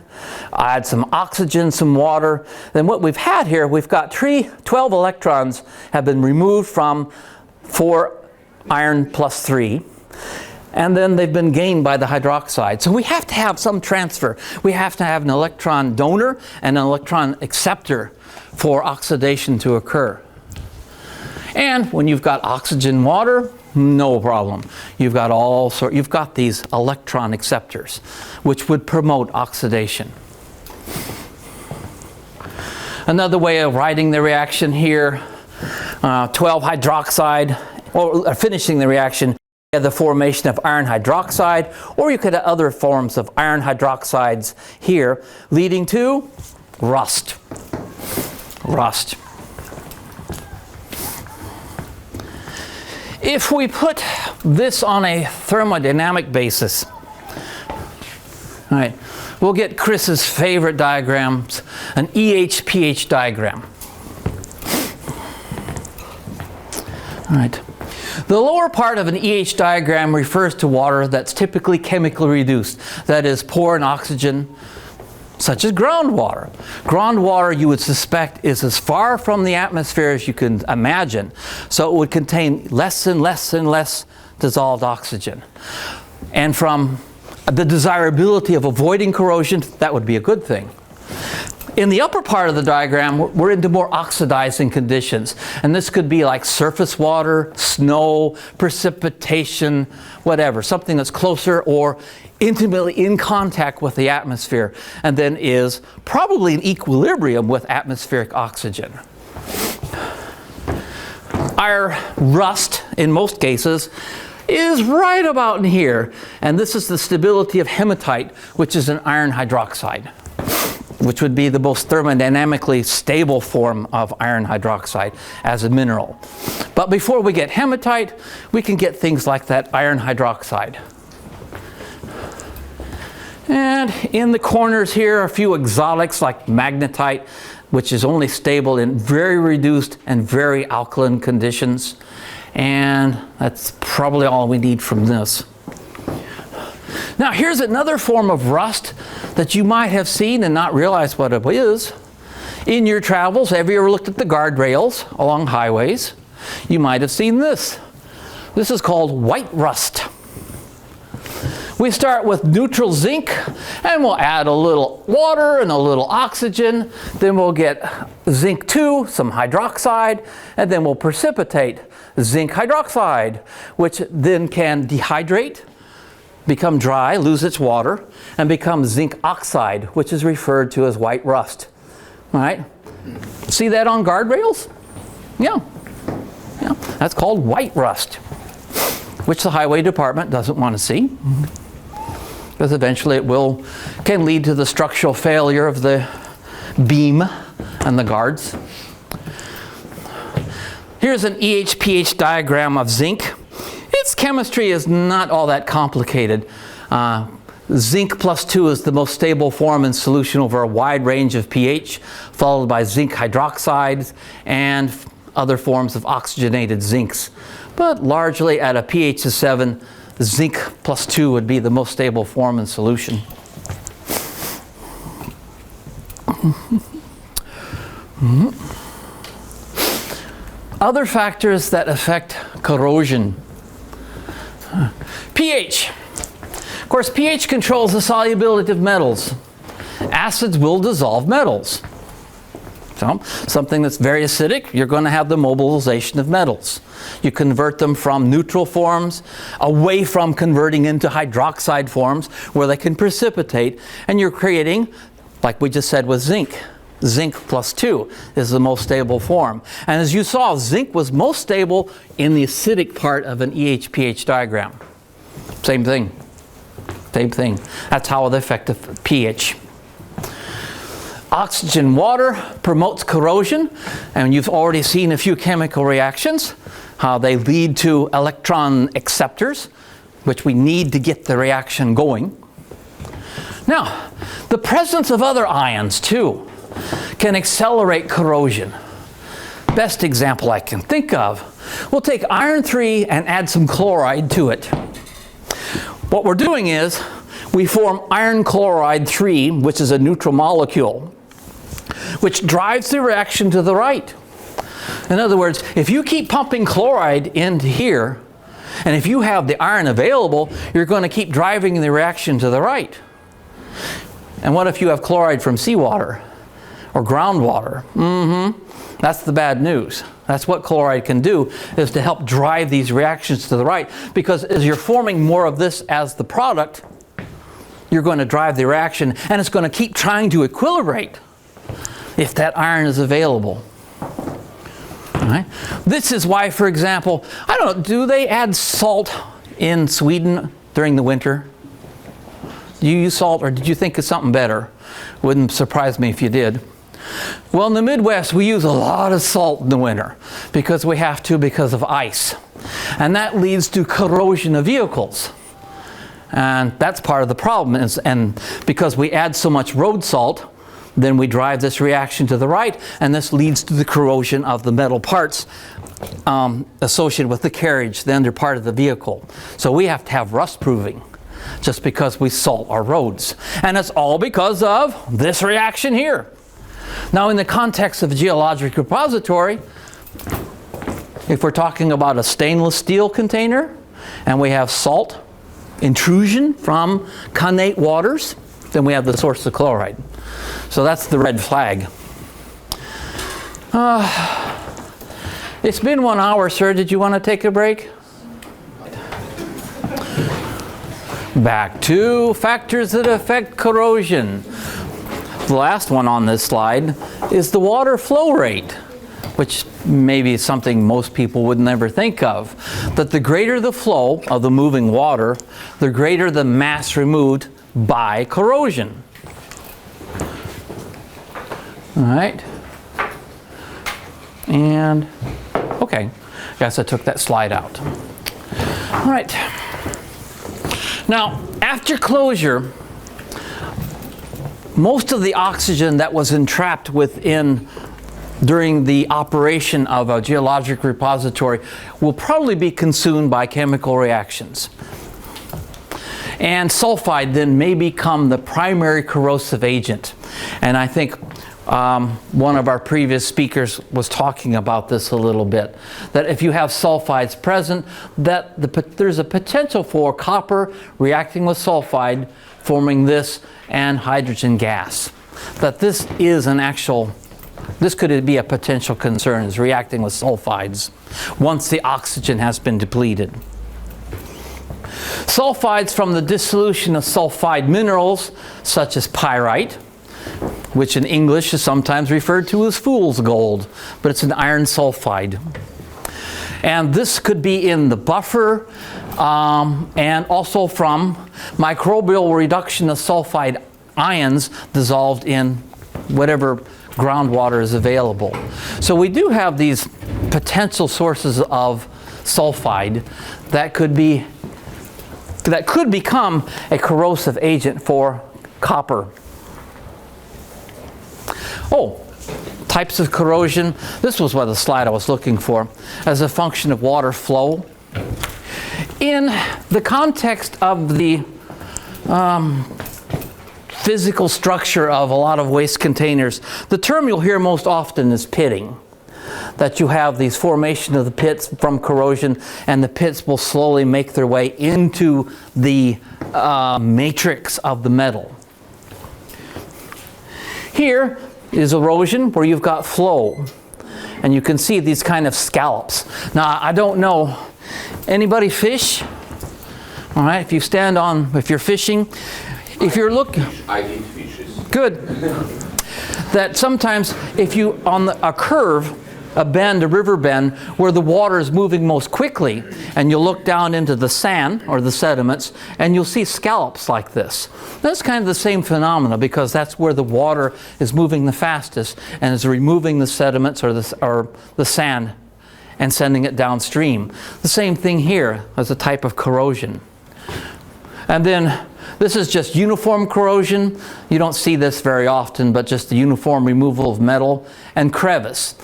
Add some oxygen, some water. Then what we've had here, we've got 12 electrons have been removed from 4 iron plus 3. And then they've been gained by the hydroxide. So we have to have some transfer. We have to have an electron donor and an electron acceptor for oxidation to occur. And when you've got oxygen, water, no problem. You've got these electron acceptors, which would promote oxidation. Another way of writing the reaction here, 12 hydroxide, or finishing the reaction, the formation of iron hydroxide, or you could have other forms of iron hydroxides here, leading to rust. Rust. If we put this on a thermodynamic basis, all right, we'll get Chris's favorite diagrams, an EH-pH diagram. All right. The lower part of an EH diagram refers to water that's typically chemically reduced, that is, poor in oxygen, such as groundwater. Groundwater, you would suspect, is as far from the atmosphere as you can imagine, so it would contain less and less and less dissolved oxygen. And from the desirability of avoiding corrosion, that would be a good thing. In the upper part of the diagram, we're into more oxidizing conditions. And this could be like surface water, snow, precipitation, whatever. Something that's closer or intimately in contact with the atmosphere, and then is probably in equilibrium with atmospheric oxygen. Our rust, in most cases, is right about in here. And this is the stability of hematite, which is an iron hydroxide, which would be the most thermodynamically stable form of iron hydroxide as a mineral. But before we get hematite, we can get things like that iron hydroxide. And in the corners here are a few exotics like magnetite, which is only stable in very reduced and very alkaline conditions. And that's probably all we need from this. Now here's another form of rust that you might have seen and not realize what it is. In your travels, have you ever looked at the guardrails along highways? You might have seen this. This is called white rust. We start with neutral zinc, and we'll add a little water and a little oxygen. Then we'll get zinc 2, some hydroxide, and then we'll precipitate zinc hydroxide, which then can dehydrate, become dry, lose its water, and become zinc oxide, which is referred to as white rust. All right? See that on guardrails? Yeah. Yeah. That's called white rust, which the highway department doesn't want to see, because eventually it can lead to the structural failure of the beam and the guards. Here's an EH-pH diagram of zinc. Its chemistry is not all that complicated. Zinc plus 2 is the most stable form in solution over a wide range of pH, followed by zinc hydroxides and other forms of oxygenated zincs. But largely at a pH of 7, zinc plus 2 would be the most stable form in solution. Other factors that affect corrosion. pH. Of course, pH controls the solubility of metals. Acids will dissolve metals. So, something that's very acidic, you're going to have the mobilization of metals. You convert them from neutral forms away from converting into hydroxide forms where they can precipitate, and you're creating, like we just said with zinc, zinc plus 2 is the most stable form. And as you saw, zinc was most stable in the acidic part of an EH-pH diagram. Same thing. Same thing. That's how they affect the pH. Oxygen water promotes corrosion, and you've already seen a few chemical reactions, how they lead to electron acceptors, which we need to get the reaction going. Now, the presence of other ions too can accelerate corrosion. Best example I can think of, we'll take iron 3 and add some chloride to it. What we're doing is we form iron chloride 3, which is a neutral molecule, which drives the reaction to the right. In other words, if you keep pumping chloride into here, and if you have the iron available, you're going to keep driving the reaction to the right. And what if you have chloride from seawater or groundwater? That's the bad news. That's what chloride can do, is to help drive these reactions to the right, because as you're forming more of this as the product, you're going to drive the reaction, and it's going to keep trying to equilibrate if that iron is available. All right. This is why, for example, I don't know, do they add salt in Sweden during the winter? Do you use salt, or did you think of something better? Wouldn't surprise me if you did. Well, in the Midwest, we use a lot of salt in the winter because we have to, because of ice. And that leads to corrosion of vehicles. And that's part of the problem. And because we add so much road salt, then we drive this reaction to the right, and this leads to the corrosion of the metal parts associated with the carriage, the under part of the vehicle. So we have to have rust proofing just because we salt our roads. And it's all because of this reaction here. Now, in the context of a geologic repository, if we're talking about a stainless steel container and we have salt intrusion from connate waters, then we have the source of chloride. So that's the red flag. It's been 1 hour, sir. Did you want to take a break? Back to factors that affect corrosion. The last one on this slide is the water flow rate, which maybe is something most people would never think of. That the greater the flow of the moving water, the greater the mass removed by corrosion. All right. And, okay, guess I took that slide out. All right. Now, after closure, most of the oxygen that was entrapped within during the operation of a geologic repository will probably be consumed by chemical reactions. And sulfide then may become the primary corrosive agent. And I think one of our previous speakers was talking about this a little bit, that if you have sulfides present, that there's a potential for copper reacting with sulfide, forming this and hydrogen gas. That this is an actual, this could be a potential concern, is reacting with sulfides once the oxygen has been depleted. Sulfides from the dissolution of sulfide minerals, such as pyrite, which in English is sometimes referred to as fool's gold, but it's an iron sulfide. And this could be in the buffer and also from microbial reduction of sulfide ions dissolved in whatever groundwater is available. So we do have these potential sources of sulfide that could become a corrosive agent for copper. Oh, types of corrosion. This was what the slide I was looking for, as a function of water flow. In the context of the physical structure of a lot of waste containers, the term you'll hear most often is pitting. That you have these formation of the pits from corrosion, and the pits will slowly make their way into the matrix of the metal. Here, is erosion where you've got flow. And you can see these kind of scallops. Now, I don't know, anybody fish? All right, if you stand on, if you're fishing, if you're looking. I eat fishes. Good. That sometimes if you, on a curve, a bend, a river bend, where the water is moving most quickly, and you'll look down into the sand or the sediments, and you'll see scallops like this. That's kind of the same phenomena because that's where the water is moving the fastest and is removing the sediments or the sand and sending it downstream. The same thing here as a type of corrosion. And then this is just uniform corrosion. You don't see this very often, but just the uniform removal of metal and crevice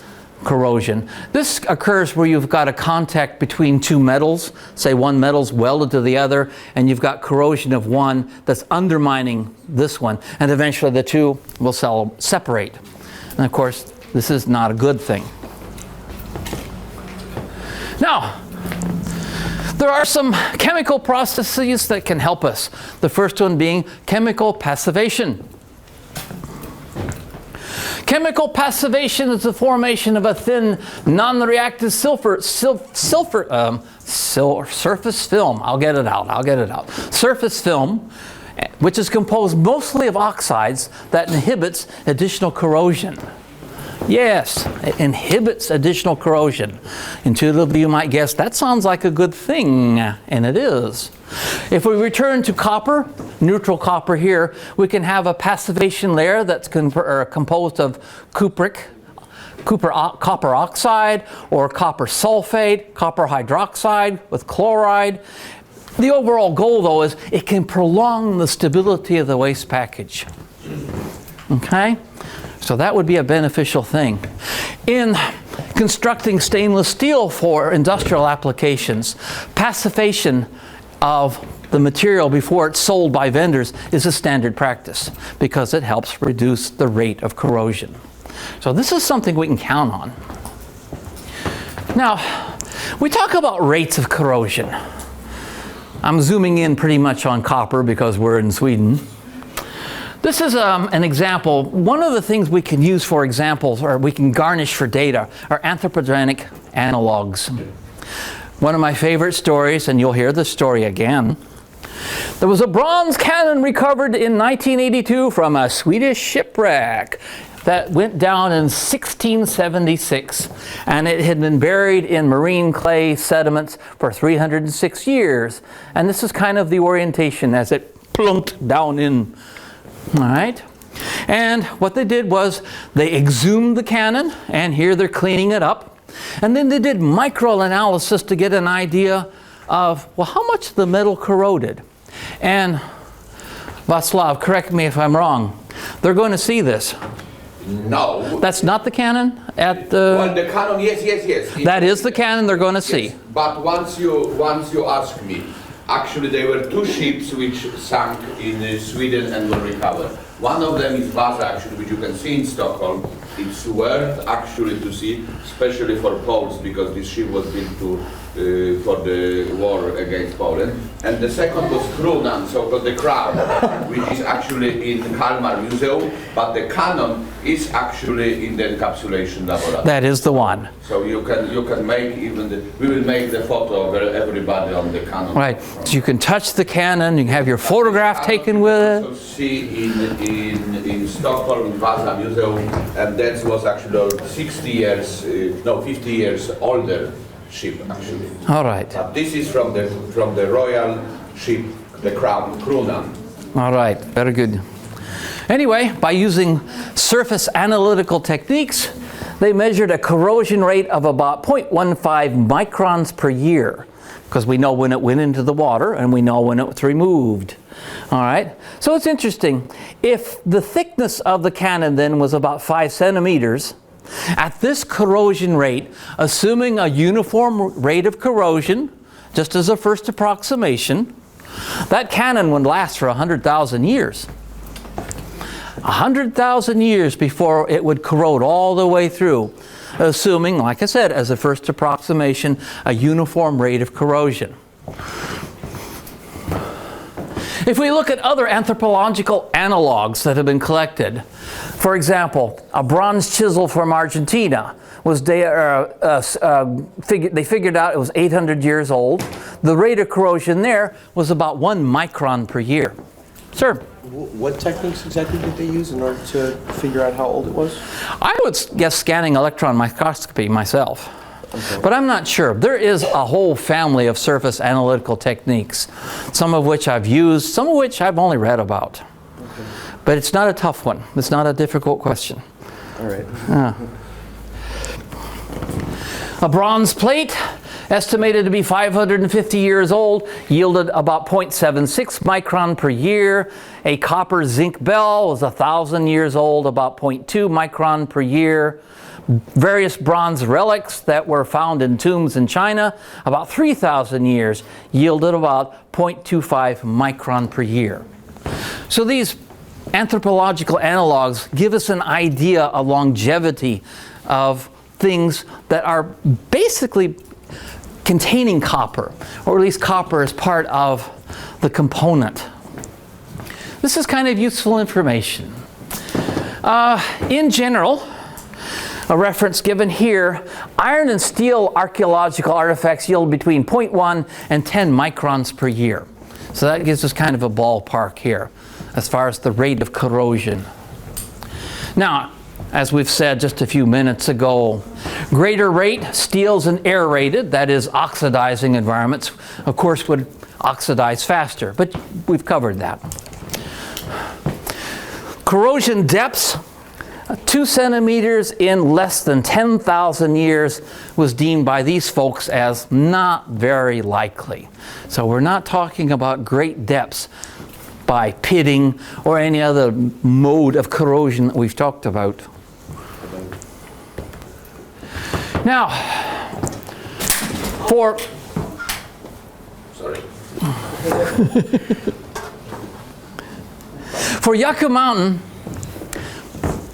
corrosion. This occurs where you've got a contact between two metals, say one metal's welded to the other, and you've got corrosion of one that's undermining this one, and eventually the two will separate. And of course, this is not a good thing. Now, there are some chemical processes that can help us. The first one being chemical passivation. Chemical passivation is the formation of a thin, non-reactive surface film. I'll get it out. Surface film, which is composed mostly of oxides that inhibits additional corrosion. Yes, it inhibits additional corrosion. Intuitively, you might guess, that sounds like a good thing, and it is. If we return to copper, neutral copper here, we can have a passivation layer that's composed of copper oxide, or copper sulfate, copper hydroxide with chloride. The overall goal, though, is it can prolong the stability of the waste package. Okay? So that would be a beneficial thing. In constructing stainless steel for industrial applications, passivation of the material before it's sold by vendors is a standard practice because it helps reduce the rate of corrosion. So this is something we can count on. Now, we talk about rates of corrosion. I'm zooming in pretty much on copper because we're in Sweden. This is an example. One of the things we can use for examples, or we can garnish for data, are anthropogenic analogs. One of my favorite stories, and you'll hear this story again. There was a bronze cannon recovered in 1982 from a Swedish shipwreck that went down in 1676, and it had been buried in marine clay sediments for 306 years. And this is kind of the orientation as it plunked down in. All right, and what they did was they exhumed the cannon, and here they're cleaning it up, and then they did microanalysis to get an idea of, well, how much the metal corroded. And Václav, correct me if I'm wrong, they're going to see this. No. That's not the cannon at the... Well, the cannon, yes. That is the cannon they're going to see. But once you ask me, actually, there were two ships which sank in Sweden and were recovered. One of them is Vasa, actually, which you can see in Stockholm. It's worth actually to see, especially for Poles, because this ship was built for the war against Poland. And the second was Krunan, so-called the crown, which is actually in Kalmar Museum, but the cannon is actually in the encapsulation laboratory. That is the one. So you can make even we will make the photo of everybody on the cannon. Right. So you can touch the cannon. You can have your photograph taken with it. So see in Stockholm in Vasa Museum, and that was actually 50 years older ship actually. All right. But this is from the royal ship, the Crown Krunan. All right. Very good. Anyway, by using surface analytical techniques, they measured a corrosion rate of about 0.15 microns per year, because we know when it went into the water and we know when it was removed. All right, so it's interesting. If the thickness of the cannon then was about 5 centimeters, at this corrosion rate, assuming a uniform rate of corrosion, just as a first approximation, that cannon would last for 100,000 years. 100,000 years before it would corrode all the way through, assuming, like I said, as a first approximation, a uniform rate of corrosion. If we look at other anthropological analogs that have been collected, for example, a bronze chisel from Argentina was they figured out it was 800 years old. The rate of corrosion there was about 1 micron per year. Sir? What techniques exactly did they use in order to figure out how old it was? I would guess scanning electron microscopy myself. Okay. But I'm not sure. There is a whole family of surface analytical techniques, some of which I've used, some of which I've only read about. Okay. But it's not a tough one. It's not a difficult question. All right. A bronze plate, estimated to be 550 years old, yielded about 0.76 micron per year. A copper zinc bell was 1,000 years old, about 0.2 micron per year. Various bronze relics that were found in tombs in China, about 3,000 years, yielded about 0.25 micron per year. So these anthropological analogs give us an idea of longevity of things that are basically containing copper, or at least copper is part of the component. This is kind of useful information. In general, a reference given here, iron and steel archaeological artifacts yield between 0.1 and 10 microns per year. So that gives us kind of a ballpark here as far as the rate of corrosion. Now, as we've said just a few minutes ago, greater rate steels in aerated, that is oxidizing environments, of course would oxidize faster, but we've covered that. Corrosion depths, 2 centimeters in less than 10,000 years was deemed by these folks as not very likely. So we're not talking about great depths by pitting or any other mode of corrosion that we've talked about. Now, for Yucca Mountain,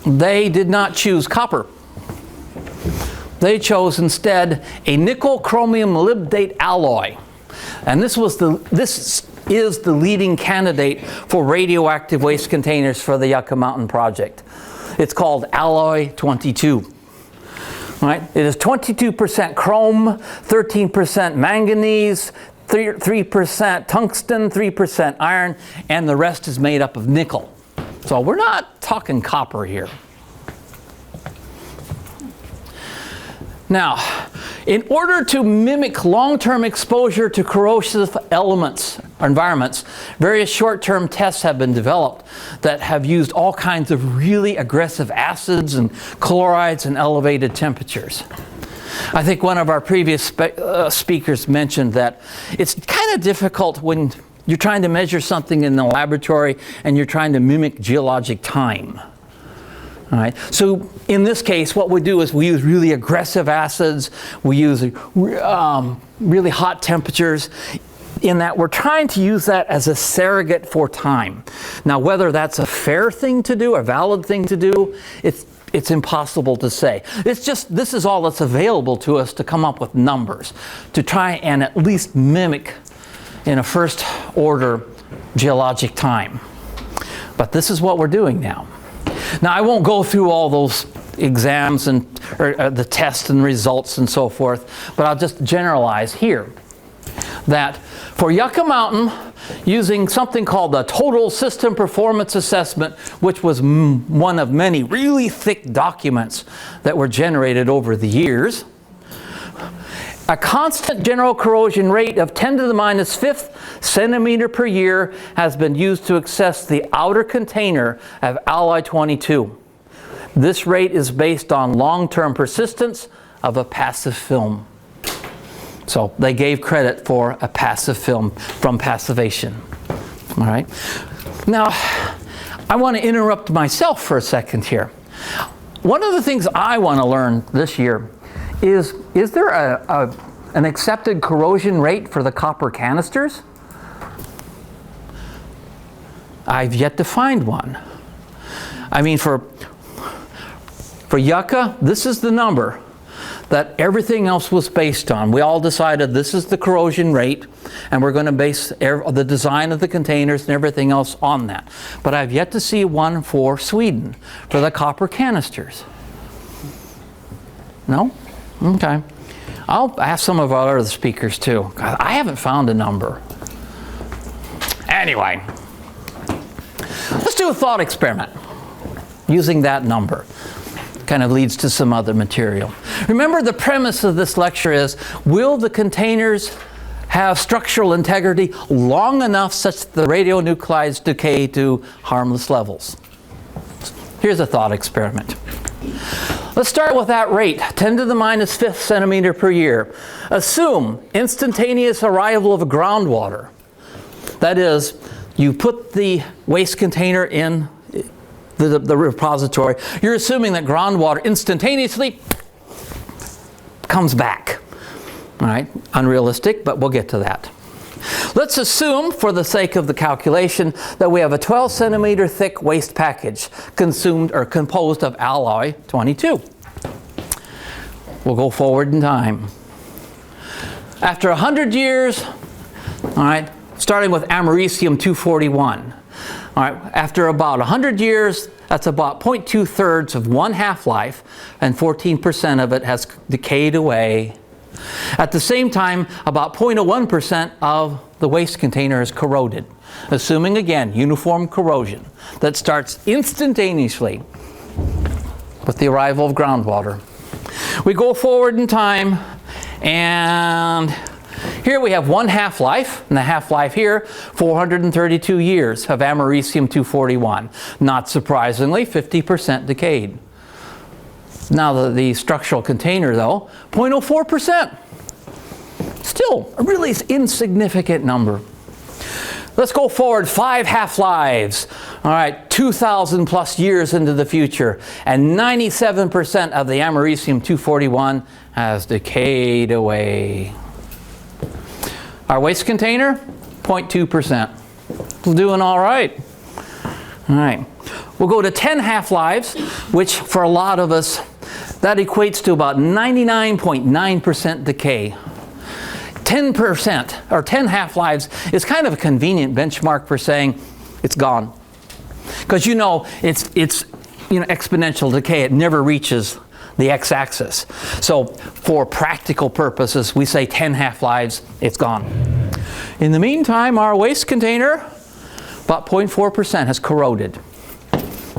they did not choose copper. They chose instead a nickel chromium molybdate alloy. And this is the leading candidate for radioactive waste containers for the Yucca Mountain project. It's called Alloy 22. Right? It is 22% chrome, 13% manganese, 3% tungsten, 3% iron, and the rest is made up of nickel. So we're not talking copper here. Now, in order to mimic long-term exposure to corrosive elements or environments, various short-term tests have been developed that have used all kinds of really aggressive acids and chlorides and elevated temperatures. I think one of our previous speakers mentioned that it's kind of difficult when you're trying to measure something in the laboratory and you're trying to mimic geologic time. All right. So in this case, what we do is we use really aggressive acids, we use really hot temperatures, in that we're trying to use that as a surrogate for time. Now, whether that's a fair thing to do, a valid thing to do, it's impossible to say. It's just, this is all that's available to us to come up with numbers, to try and at least mimic in a first order geologic time. But this is what we're doing now. Now, I won't go through all those exams and the tests and results and so forth, but I'll just generalize here that for Yucca Mountain, using something called the Total System Performance Assessment, which was one of many really thick documents that were generated over the years, a constant general corrosion rate of 10 to the minus 5th centimeter per year has been used to assess the outer container of Alloy 22. This rate is based on long-term persistence of a passive film. So they gave credit for a passive film from passivation. All right. Now, I want to interrupt myself for a second here. One of the things I want to learn this year is there an accepted corrosion rate for the copper canisters? I've yet to find one. I mean, for Yucca, this is the number that everything else was based on. We all decided this is the corrosion rate, and we're going to base the design of the containers and everything else on that. But I've yet to see one for Sweden, for the copper canisters. No? Okay. I'll ask some of our other speakers too. I haven't found a number. Anyway, let's do a thought experiment using that number. Kind of leads to some other material. Remember, the premise of this lecture is, will the containers have structural integrity long enough such that the radionuclides decay to harmless levels? Here's a thought experiment. Let's start with that rate, 10 to the minus 5th centimeter per year. Assume instantaneous arrival of groundwater. That is, you put the waste container in the repository. You're assuming that groundwater instantaneously comes back. All right, unrealistic, but we'll get to that. Let's assume, for the sake of the calculation, that we have a 12 centimeter thick waste package consumed or composed of alloy 22. We'll go forward in time. After 100 years, all right, starting with americium 241. All right, after about 100 years, that's about 0.2 of one half-life, and 14% of it has decayed away. At the same time, about 0.01% of the waste container is corroded, assuming, again, uniform corrosion that starts instantaneously with the arrival of groundwater. We go forward in time, and here we have one half-life, and the half-life here, 432 years of americium 241. Not surprisingly, 50% decayed. Now the structural container, though, 0.04%. Still a really insignificant number. Let's go forward 5 half-lives. All right, 2,000 plus years into the future, and 97% of the americium 241 has decayed away. Our waste container, 0.2%. We're doing all right. All right. We'll go to 10 half-lives, which for a lot of us, that equates to about 99.9% decay. 10% or 10 half-lives is kind of a convenient benchmark for saying it's gone. Because you know it's exponential decay. It never reaches the x-axis. So for practical purposes, we say 10 half-lives, it's gone. In the meantime, our waste container, about 0.4% has corroded.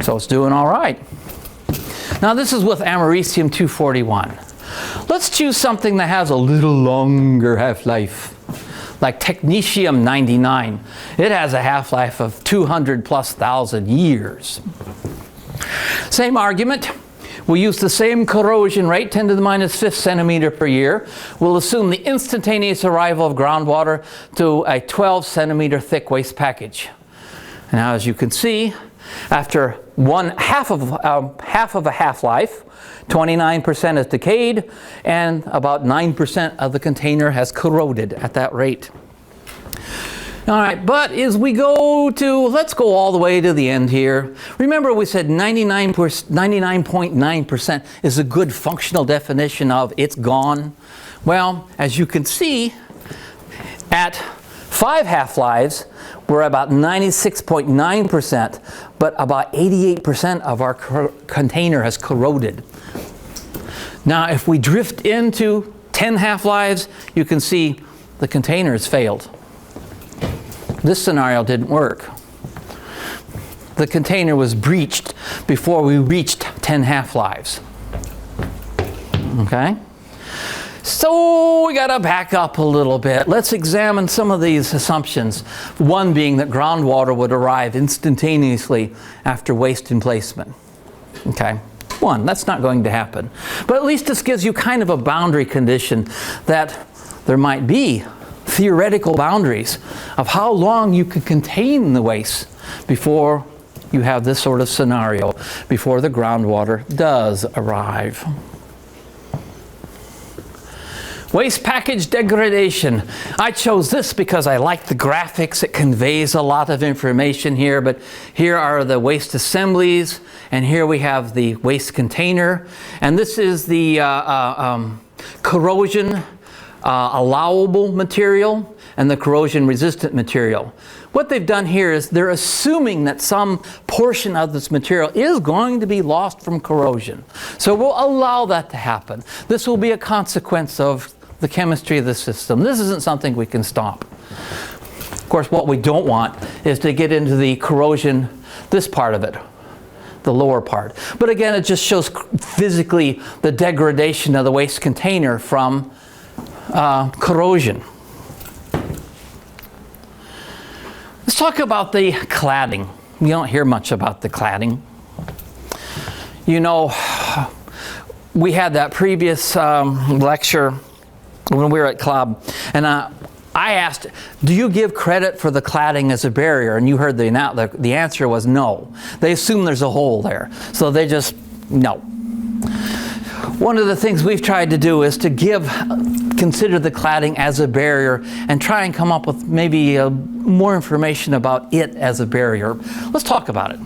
So it's doing all right. Now this is with americium 241. Let's choose something that has a little longer half-life, like technetium 99. It has a half-life of 200,000+ years. Same argument. We'll use the same corrosion rate, 10 to the minus 5th centimeter per year. We'll assume the instantaneous arrival of groundwater to a 12 centimeter thick waste package. Now, as you can see, after half of a half-life, 29% is decayed, and about 9% of the container has corroded at that rate. All right, but as we go to, let's go all the way to the end here. Remember we said 99.9% is a good functional definition of it's gone. Well, as you can see, at 5 half-lives, we're about 96.9%, but about 88% of our container has corroded. Now, if we drift into 10 half-lives, you can see the container has failed. This scenario didn't work. The container was breached before we reached 10 half-lives. Okay? So we got to back up a little bit. Let's examine some of these assumptions. One being that groundwater would arrive instantaneously after waste emplacement. Okay? One, that's not going to happen. But at least this gives you kind of a boundary condition that there might be theoretical boundaries of how long you can contain the waste before you have this sort of scenario, before the groundwater does arrive. Waste package degradation. I chose this because I like the graphics. It conveys a lot of information here, but here are the waste assemblies, and here we have the waste container, and this is the corrosion allowable material, and the corrosion-resistant material. What they've done here is they're assuming that some portion of this material is going to be lost from corrosion. So we'll allow that to happen. This will be a consequence of the chemistry of the system. This isn't something we can stop. Of course, what we don't want is to get into the corrosion, this part of it, the lower part. But again, it just shows physically the degradation of the waste container from corrosion. Let's talk about the cladding. You don't hear much about the cladding. You know, we had that previous lecture when we were at club, and I asked, do you give credit for the cladding as a barrier? And you heard the answer was no. They assume there's a hole there. So they just, no. One of the things we've tried to do is to consider the cladding as a barrier and try and come up with maybe more information about it as a barrier. Let's talk about it.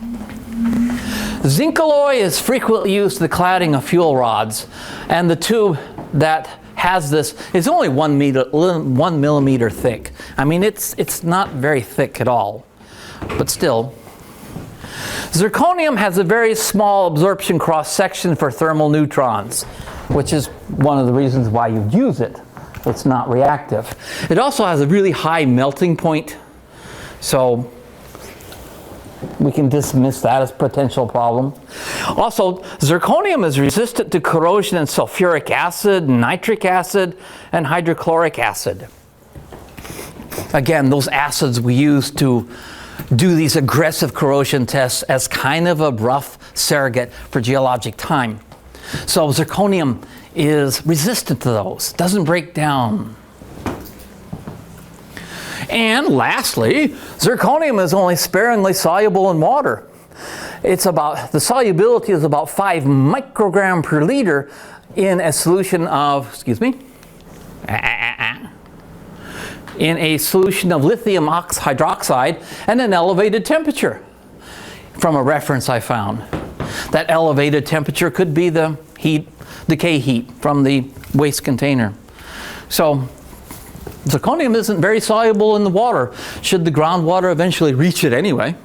Zinc alloy is frequently used in the cladding of fuel rods, and the tube that has this is only 1 millimeter thick. I mean, it's not very thick at all, but still. Zirconium has a very small absorption cross-section for thermal neutrons, which is one of the reasons why you use it. It's not reactive. It also has a really high melting point, so we can dismiss that as a potential problem. Also, zirconium is resistant to corrosion in sulfuric acid, nitric acid, and hydrochloric acid. Again, those acids we use to do these aggressive corrosion tests as kind of a rough surrogate for geologic time. So zirconium is resistant to those, doesn't break down. And lastly, zirconium is only sparingly soluble in water. The solubility is about 5 microgram per liter in a solution of, in a solution of lithium hydroxide at an elevated temperature. From a reference I found. That elevated temperature could be the decay heat from the waste container. So zirconium isn't very soluble in the water, should the groundwater eventually reach it anyway.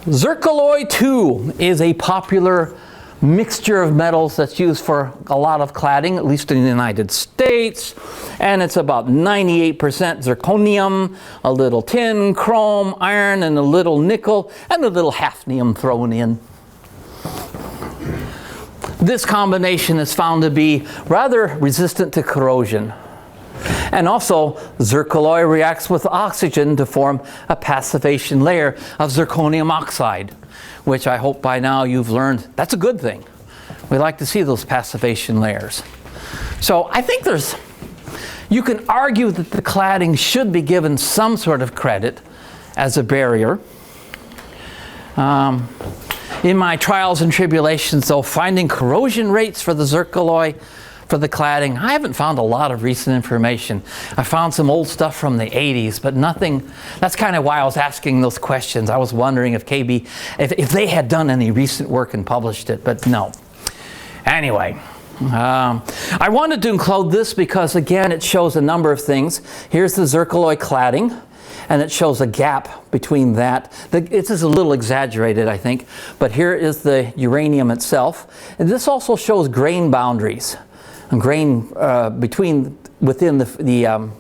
Zircaloy 2 is a popular mixture of metals that's used for a lot of cladding, at least in the United States. And it's about 98% zirconium, a little tin, chrome, iron, and a little nickel, and a little hafnium thrown in. This combination is found to be rather resistant to corrosion. And also, zircaloy reacts with oxygen to form a passivation layer of zirconium oxide, which I hope by now you've learned that's a good thing. We like to see those passivation layers. So I think you can argue that the cladding should be given some sort of credit as a barrier. In my trials and tribulations, though, finding corrosion rates for the zircaloy for the cladding, I haven't found a lot of recent information. I found some old stuff from the 80s, but nothing. That's kind of why I was asking those questions. I was wondering if KB, if they had done any recent work and published it, but no. Anyway, I wanted to include this because, again, it shows a number of things. Here's the zircaloy cladding, and it shows a gap between that. It's just a little exaggerated, I think, but here is the uranium itself. And this also shows grain boundaries. Grain within the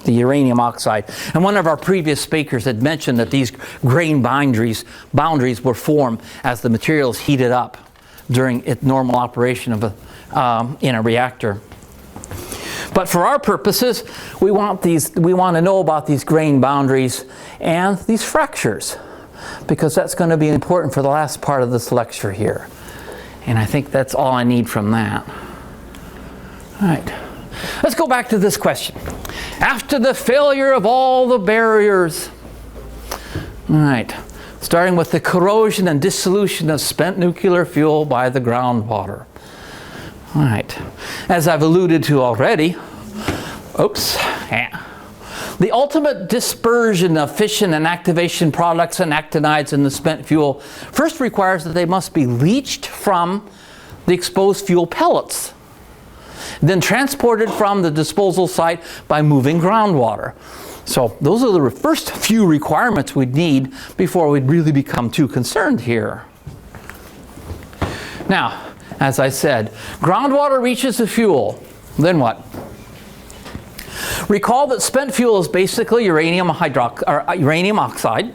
uranium oxide. And one of our previous speakers had mentioned that these grain boundaries were formed as the material is heated up during its normal operation in a reactor. But for our purposes, we want to know about these grain boundaries and these fractures, because that's going to be important for the last part of this lecture here. And I think that's all I need from that. All right, let's go back to this question. After the failure of all the barriers, all right, starting with the corrosion and dissolution of spent nuclear fuel by the groundwater. All right, as I've alluded to already, the ultimate dispersion of fission and activation products and actinides in the spent fuel first requires that they must be leached from the exposed fuel pellets. then transported from the disposal site by moving groundwater. So those are the first few requirements we'd need before we'd really become too concerned here. Now, as I said, groundwater reaches the fuel. Then what? Recall that spent fuel is basically uranium oxide.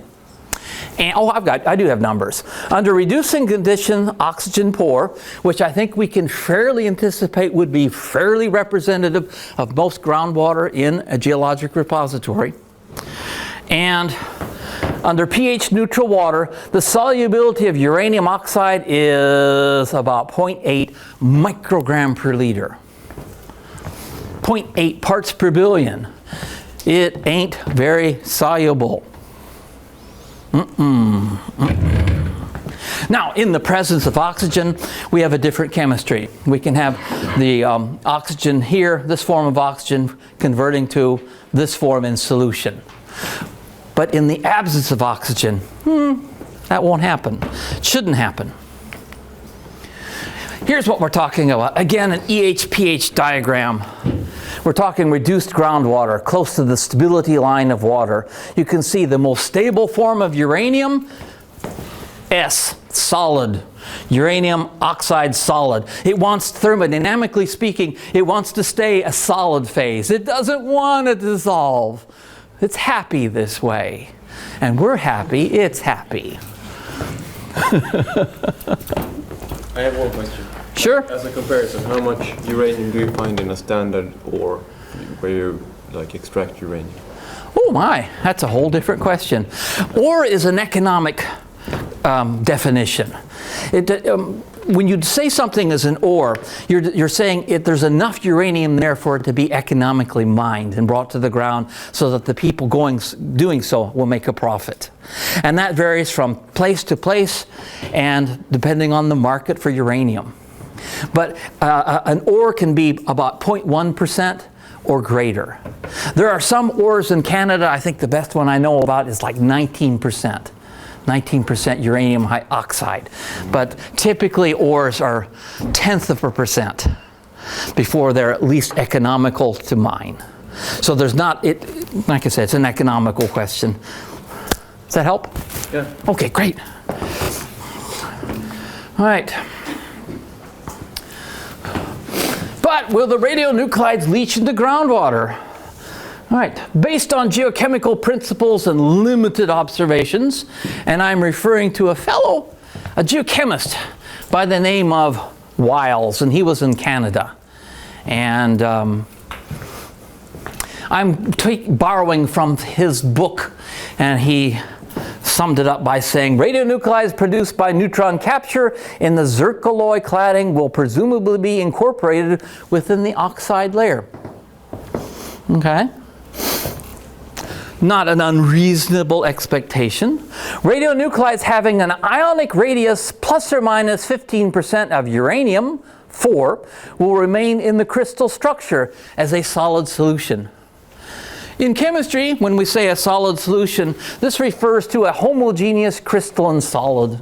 And, I do have numbers. Under reducing condition oxygen poor, which I think we can fairly anticipate would be fairly representative of most groundwater in a geologic repository. And under pH neutral water, the solubility of uranium oxide is about 0.8 microgram per liter. 0.8 parts per billion. It ain't very soluble. Now, in the presence of oxygen, we have a different chemistry. We can have the oxygen here, this form of oxygen, converting to this form in solution. But in the absence of oxygen, that won't happen. It shouldn't happen. Here's what we're talking about. Again, an EH-pH diagram. We're talking reduced groundwater, close to the stability line of water. You can see the most stable form of uranium, S, solid. Uranium oxide solid. It wants, thermodynamically speaking, it wants to stay a solid phase. It doesn't want to dissolve. It's happy this way. And we're happy, it's happy. I have one question. Sure. As a comparison, how much uranium do you find in a standard ore where you extract uranium? Oh my, that's a whole different question. Ore is an economic definition. When you say something is an ore, you're saying there's enough uranium there for it to be economically mined and brought to the ground so that the people doing so will make a profit. And that varies from place to place and depending on the market for uranium. But an ore can be about 0.1% or greater. There are some ores in Canada, I think the best one I know about is like 19%. 19% uranium oxide. But typically ores are 0.1% before they're at least economical to mine. So there's not, like I said, it's an economical question. Does that help? Yeah. Okay, great. All right. But will the radionuclides leach into groundwater? All right, based on geochemical principles and limited observations, and I'm referring to a geochemist by the name of Wiles, and he was in Canada. And I'm borrowing from his book, and he summed it up by saying, radionuclides produced by neutron capture in the zircaloy cladding will presumably be incorporated within the oxide layer. Okay. Not an unreasonable expectation. Radionuclides having an ionic radius plus or minus 15% of uranium-4 will remain in the crystal structure as a solid solution. In chemistry, when we say a solid solution, this refers to a homogeneous crystalline solid.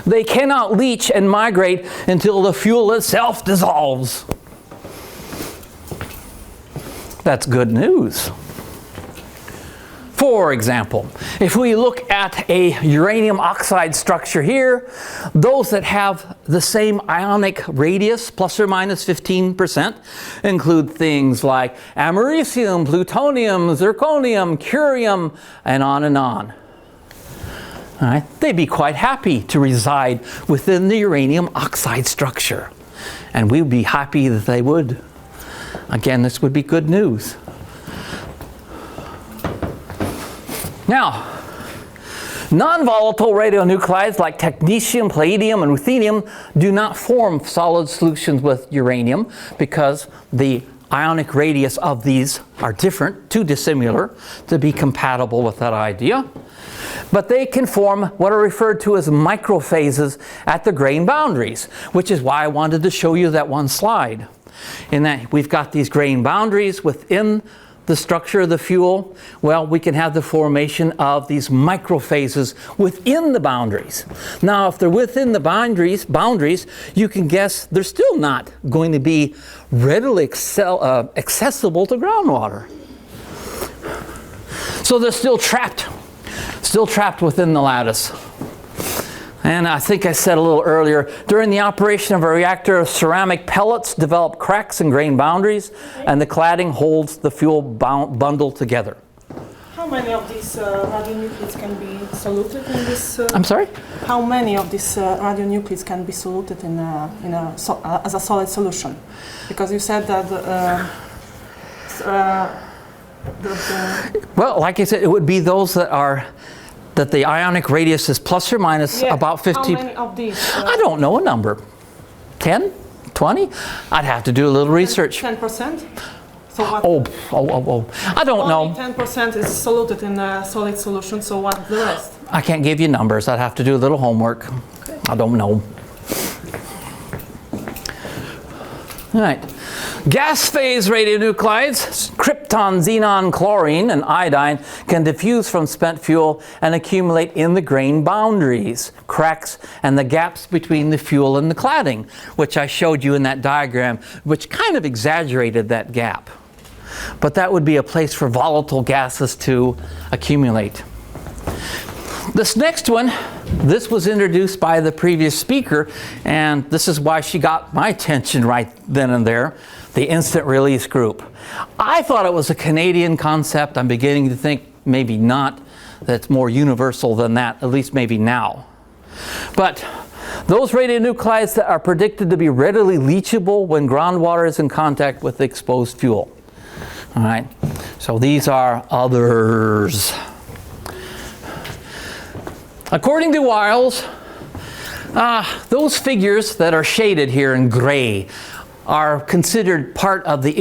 They cannot leach and migrate until the fuel itself dissolves. That's good news. For example, if we look at a uranium oxide structure here, those that have the same ionic radius, plus or minus 15%, include things like americium, plutonium, zirconium, curium, and on and on. All right? They'd be quite happy to reside within the uranium oxide structure. And we'd be happy that they would. Again, this would be good news. Now, non-volatile radionuclides like technetium, palladium, and ruthenium do not form solid solutions with uranium because the ionic radius of these are different, too dissimilar to be compatible with that idea. But they can form what are referred to as microphases at the grain boundaries, which is why I wanted to show you that one slide. In that we've got these grain boundaries within the structure of the fuel? Well, we can have the formation of these microphases within the boundaries. Now, if they're within the boundaries, you can guess they're still not going to be readily accessible to groundwater. So they're still trapped within the lattice. And I think I said a little earlier, during the operation of a reactor, ceramic pellets develop cracks in grain boundaries, and the cladding holds the fuel bundle together. How many of these radionuclides can be soluted in this? I'm sorry? How many of these radionuclides can be soluted as a solid solution? Because you said that well, like I said, it would be those that the ionic radius is plus or minus about 50. How many of these? I don't know a number. 10? 20? I'd have to do a little research. 10%? So what? Oh. I don't know. Only 10% is soluted in a solid solution, so what's the rest? I can't give you numbers. I'd have to do a little homework. I don't know. All right. Gas phase radionuclides, krypton, xenon, chlorine, and iodine can diffuse from spent fuel and accumulate in the grain boundaries, cracks, and the gaps between the fuel and the cladding, which I showed you in that diagram, which kind of exaggerated that gap. But that would be a place for volatile gases to accumulate. This next one, this was introduced by the previous speaker, and this is why she got my attention right then and there, the instant release group. I thought it was a Canadian concept. I'm beginning to think maybe not, that it's more universal than that, at least maybe now. But those radionuclides that are predicted to be readily leachable when groundwater is in contact with the exposed fuel. All right, so these are others. According to Wiles, those figures that are shaded here in gray are considered part of the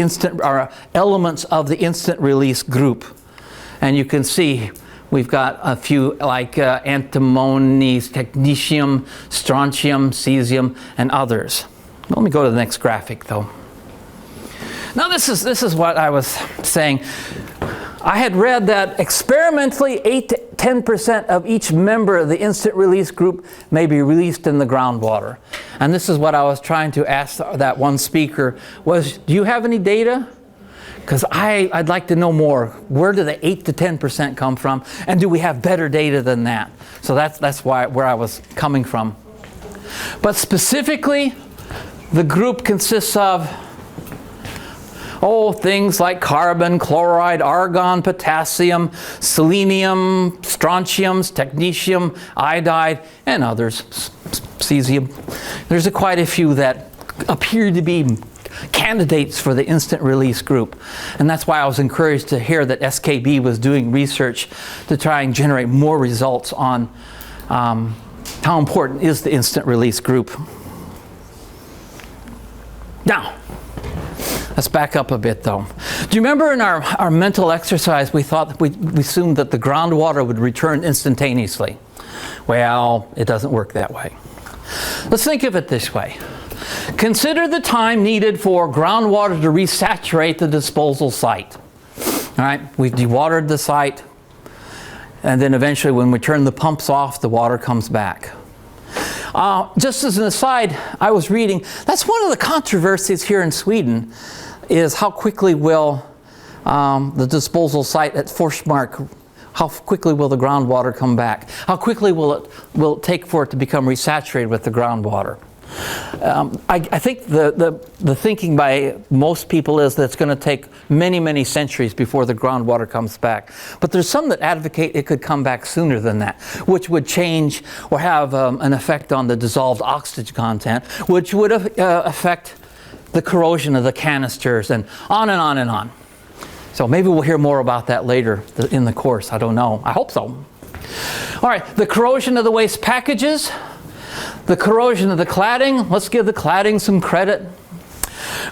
elements of the instant release group. And you can see we've got a few like antimony, technetium, strontium, cesium, and others. Let me go to the next graphic though. Now this is what I was saying. I had read that experimentally 8 to 10% of each member of the instant release group may be released in the groundwater. And this is what I was trying to ask that one speaker was, do you have any data? Because I'd like to know more. Where do the 8 to 10% come from? And do we have better data than that? So that's where I was coming from. But specifically, the group consists of things like carbon, chloride, argon, potassium, selenium, strontium, technetium, iodide, and others, cesium. There's quite a few that appear to be candidates for the instant release group. And that's why I was encouraged to hear that SKB was doing research to try and generate more results on how important is the instant release group. Now, let's back up a bit though. Do you remember in our mental exercise we thought we assumed that the groundwater would return instantaneously? Well, it doesn't work that way. Let's think of it this way. Consider the time needed for groundwater to resaturate the disposal site. All right, we've dewatered the site, and then eventually when we turn the pumps off, the water comes back. Just as an aside, I was reading, that's one of the controversies here in Sweden, is how quickly will the disposal site at Forsmark, how quickly will the groundwater come back? How quickly will it take for it to become resaturated with the groundwater? I think the thinking by most people is that it's going to take many, many centuries before the groundwater comes back. But there's some that advocate it could come back sooner than that, which would change or have an effect on the dissolved oxygen content, which would affect the corrosion of the canisters, and on and on and on. So maybe we'll hear more about that later in the course. I don't know. I hope so. All right, the corrosion of the waste packages. The corrosion of the cladding, let's give the cladding some credit.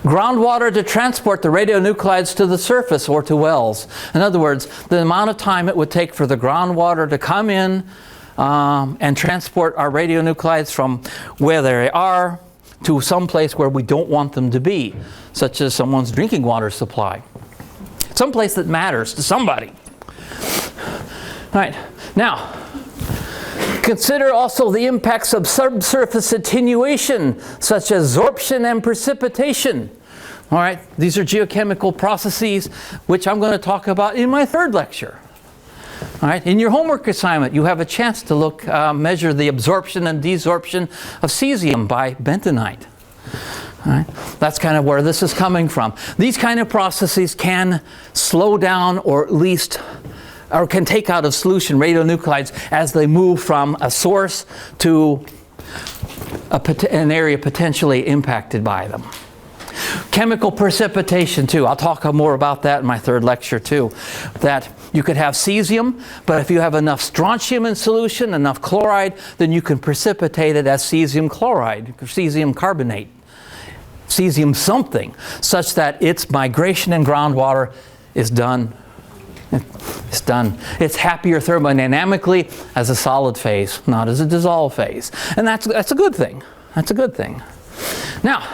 Groundwater to transport the radionuclides to the surface or to wells. In other words, the amount of time it would take for the groundwater to come in and transport our radionuclides from where they are to some place where we don't want them to be, such as someone's drinking water supply. It's someplace that matters to somebody. All right, now, consider also the impacts of subsurface attenuation, such as absorption and precipitation. All right, these are geochemical processes, which I'm going to talk about in my third lecture. All right, in your homework assignment, you have a chance to measure the absorption and desorption of cesium by bentonite. All right, that's kind of where this is coming from. These kind of processes can slow down or at least or can take out of solution radionuclides as they move from a source to an area potentially impacted by them. Chemical precipitation too. I'll talk more about that in my third lecture too. That you could have cesium, but if you have enough strontium in solution, enough chloride, then you can precipitate it as cesium chloride, cesium carbonate, cesium something, such that its migration in groundwater is done. It's done. It's happier thermodynamically as a solid phase, not as a dissolved phase. And that's a good thing. That's a good thing. Now,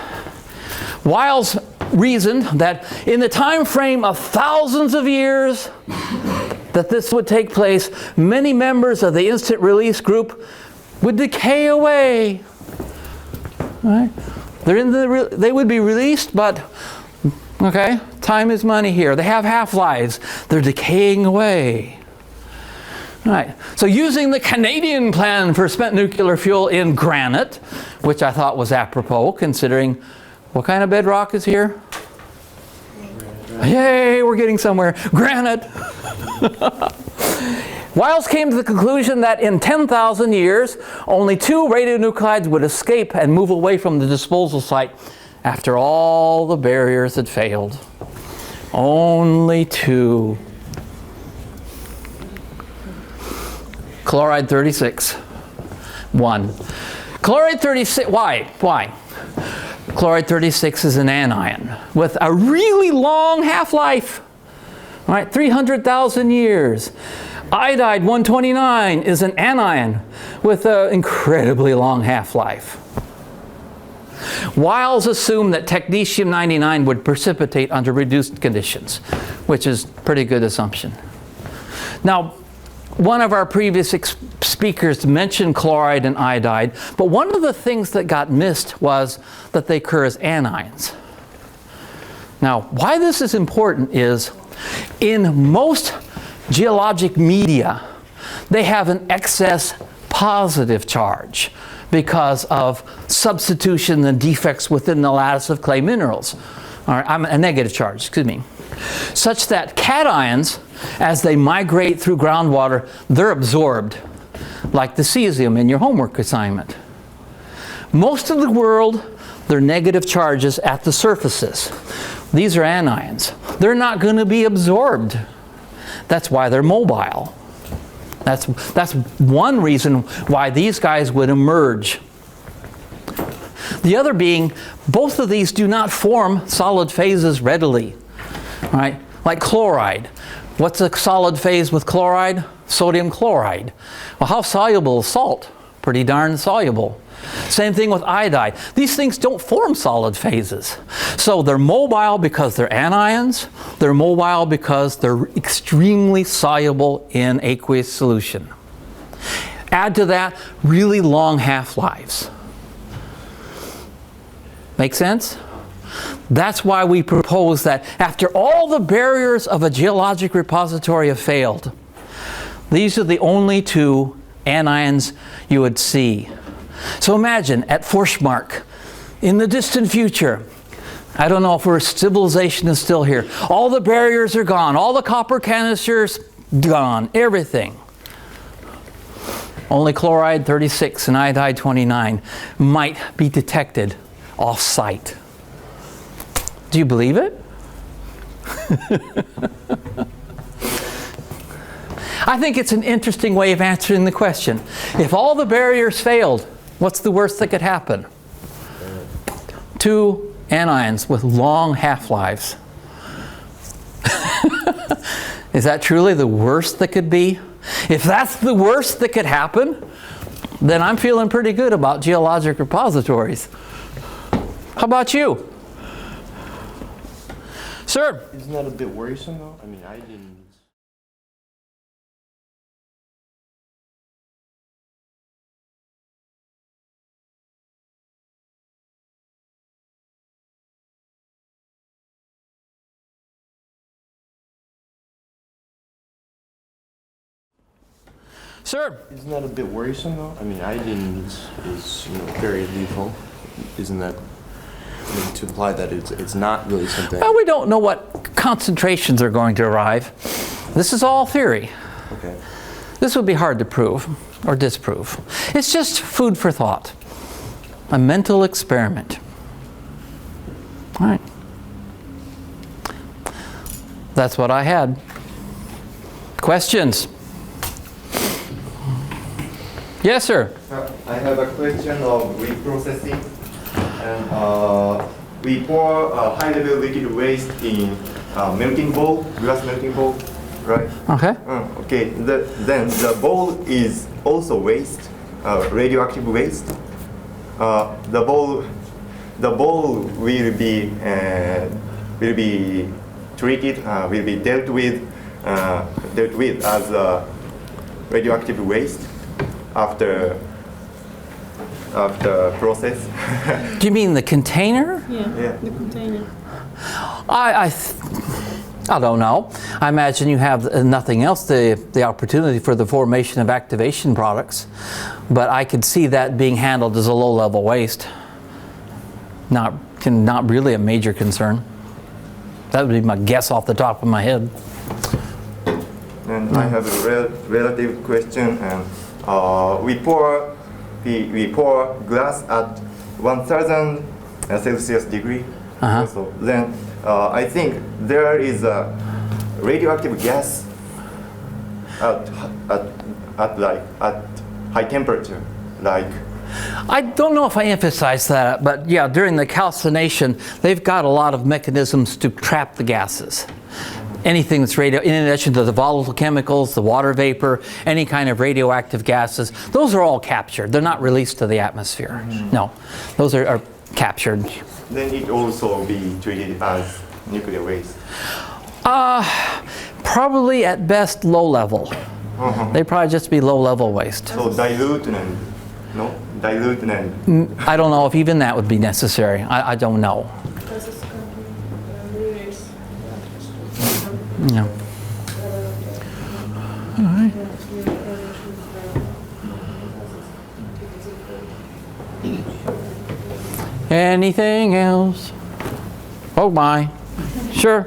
Wiles reasoned that in the time frame of thousands of years that this would take place, many members of the instant release group would decay away. Right? They would be released, but okay, time is money here. They have half-lives. They're decaying away. All right. So using the Canadian plan for spent nuclear fuel in granite, which I thought was apropos, considering what kind of bedrock is here? Yay, we're getting somewhere. Granite. Wiles came to the conclusion that in 10,000 years, only 2 radionuclides would escape and move away from the disposal site after all the barriers had failed. Only 2. Chloride 36. 1. Chloride 36, why? Chloride 36 is an anion with a really long half-life. All right, 300,000 years. Iodide 129 is an anion with an incredibly long half-life. Wiles assumed that technetium-99 would precipitate under reduced conditions, which is a pretty good assumption. Now, one of our previous speakers mentioned chloride and iodide, but one of the things that got missed was that they occur as anions. Now, why this is important is in most geologic media, they have an excess positive charge because of substitution and defects within the lattice of clay minerals. Or a negative charge, excuse me. Such that cations, as they migrate through groundwater, they're absorbed, like the cesium in your homework assignment. Most of the world, they're negative charges at the surfaces. These are anions. They're not going to be absorbed. That's why they're mobile. That's one reason why these guys would emerge. The other being, both of these do not form solid phases readily. Right? Like chloride. What's a solid phase with chloride? Sodium chloride. Well, how soluble is salt? Pretty darn soluble. Same thing with iodide. These things don't form solid phases. So they're mobile because they're anions. They're mobile because they're extremely soluble in aqueous solution. Add to that really long half-lives. Make sense? That's why we propose that after all the barriers of a geologic repository have failed, these are the only 2 anions you would see. So imagine at Forsmark, in the distant future, I don't know if our civilization is still here, all the barriers are gone, all the copper canisters gone, everything. Only chloride 36 and iodide 29 might be detected off-site. Do you believe it? I think it's an interesting way of answering the question. If all the barriers failed, what's the worst that could happen? 2 anions with long half-lives. Is that truly the worst that could be? If that's the worst that could happen, then I'm feeling pretty good about geologic repositories. How about you? Sir? Isn't that a bit worrisome though? I mean, I didn't. Sir? Isn't that a bit worrisome though? I mean, iodine is very lethal. Isn't that to imply that it's not really something? Well, we don't know what concentrations are going to arrive. This is all theory. Okay. This would be hard to prove or disprove. It's just food for thought. A mental experiment. All right. That's what I had. Questions? Yes, sir. I have a question of reprocessing. And we pour high-level liquid waste in melting bowl, glass melting bowl, right? Okay. Okay. Then the bowl is also waste, radioactive waste. The bowl will be treated, will be dealt with as radioactive waste after process. Do you mean the container? Yeah. The container. I don't know. I imagine you have nothing else, the opportunity for the formation of activation products, but I could see that being handled as a low-level waste. Not really a major concern. That would be my guess off the top of my head. And I have a relative question. We pour glass at 1000 Celsius degree. So then I think there is a radioactive gas at high temperature, like. I don't know if I emphasize that, but yeah, during the calcination, they've got a lot of mechanisms to trap the gases. Anything that's in addition to the volatile chemicals, the water vapor, any kind of radioactive gases, those are all captured. They're not released to the atmosphere. No, those are captured. Then it also be treated as nuclear waste. Probably at best low level. They probably just be low level waste. So dilute and I don't know if even that would be necessary. I don't know. Yeah. All right. Anything else? Oh my. Sure.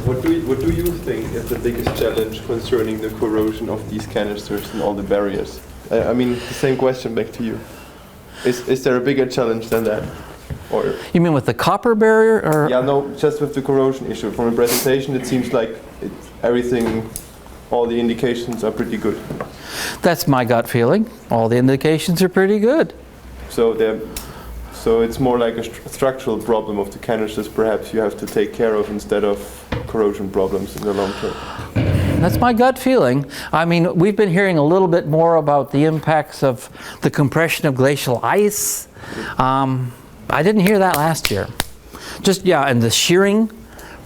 What do you think is the biggest challenge concerning the corrosion of these canisters and all the barriers? I mean, the same question back to you. Is there a bigger challenge than that? Or You mean with the copper barrier, or? yeah, no, just with the corrosion issue. From the presentation, it seems like everything, all the indications are pretty good. That's my gut feeling. All the indications are pretty good. So it's more like a structural problem of the canisters perhaps you have to take care of instead of corrosion problems in the long term. That's my gut feeling. I mean, we've been hearing a little bit more about the impacts of the compression of glacial ice. I didn't hear that last year. And the shearing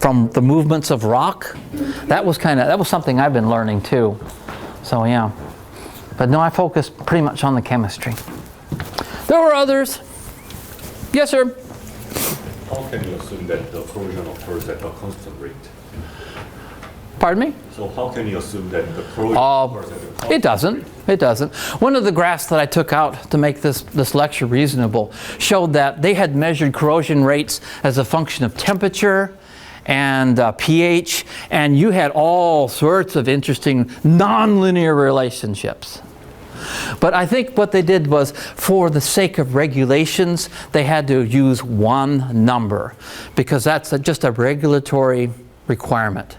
from the movements of rock. That was something I've been learning too. So yeah. But no, I focused pretty much on the chemistry. There were others. Yes, sir. How can you assume that the corrosion occurs at a constant rate? Pardon me? So how can you assume that the corrosion occurs at a constant It doesn't. rate? It doesn't. One of the graphs that I took out to make this lecture reasonable showed that they had measured corrosion rates as a function of temperature and pH, and you had all sorts of interesting nonlinear relationships. But I think what they did was, for the sake of regulations, they had to use one number, because that's just a regulatory requirement.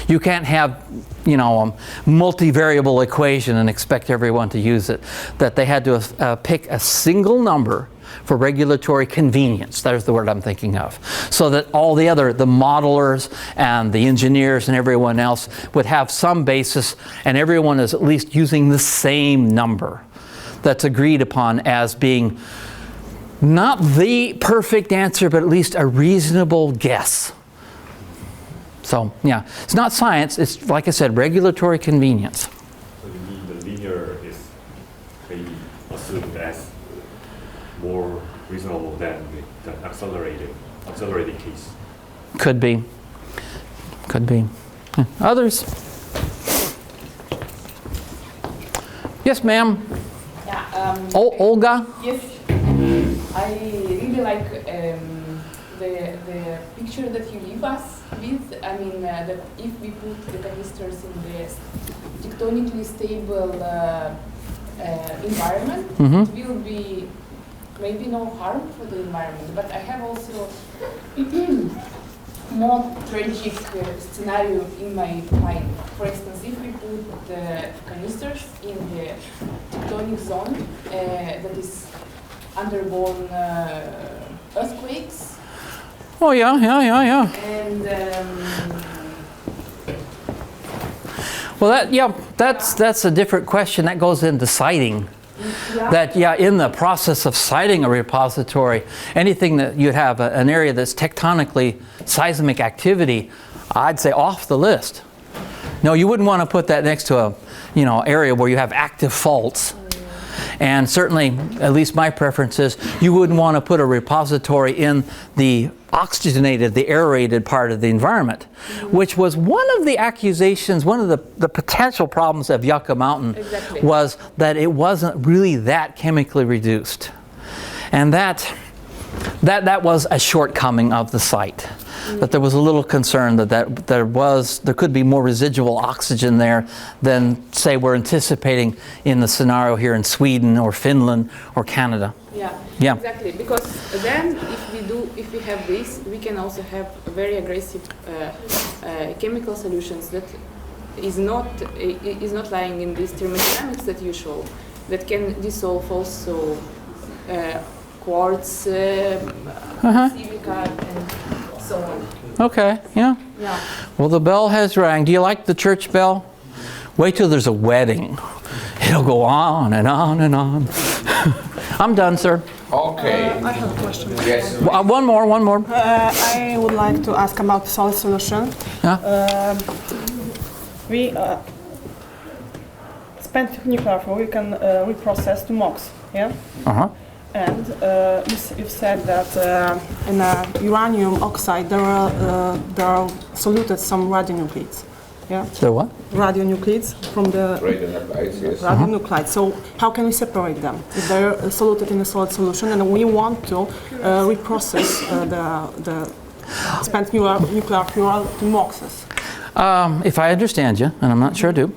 You can't have, a multivariable equation and expect everyone to use it. That they had to pick a single number for regulatory convenience. There's the word I'm thinking of. So that all the modelers and the engineers and everyone else would have some basis, and everyone is at least using the same number that's agreed upon as being not the perfect answer, but at least a reasonable guess. So yeah, it's not science. It's, like I said, regulatory convenience. So you mean the linear is maybe assumed as more reasonable than the accelerated case? Could be. Could be. Others? Yes, ma'am. Yeah, Olga? yes, I really like the picture that you leave us with. I mean, that if we put the canisters in the tectonically stable environment, it will be maybe no harm for the environment. But I have also more tragic scenario in my mind. For instance, if we put the canisters in the tectonic zone that is undergone earthquakes. Oh yeah. And Well, that's a different question. That goes into siting. yeah. That, in the process of siting a repository, anything that you'd have an area that's tectonically seismic activity, I'd say off the list. No, you wouldn't want to put that next to a, area where you have active faults. And certainly, at least my preference is, you wouldn't want to put a repository in the oxygenated, the aerated part of the environment, which was one of the accusations, one of the potential problems of Yucca Mountain, Exactly. was that it wasn't really that chemically reduced. And that was a shortcoming of the site. That there was a little concern that there could be more residual oxygen there than, say, we're anticipating in the scenario here in Sweden or Finland or Canada. Yeah, exactly. Because then, if we have this, we can also have very aggressive chemical solutions that is not lying in these thermodynamics that you show, that can dissolve also quartz, silica, and so on. Okay, yeah. Yeah. Well, the bell has rang. Do you like the church bell? Wait till there's a wedding. It'll go on and on and on. I'm done, sir. Okay. I have a question. Yes. One more. I would like to ask about solid solution. We spent nuclear fuel. We can reprocess to MOX. Yeah. And you've said that in uranium oxide there are soluted some radionuclides. Yeah. So what? Radionuclides from the Radionuclides, yes. radionuclides. So how can we separate them if they're soluted in a solid solution and we want to reprocess the spent nuclear fuel to MOXes? If I understand you, and I'm not sure I do,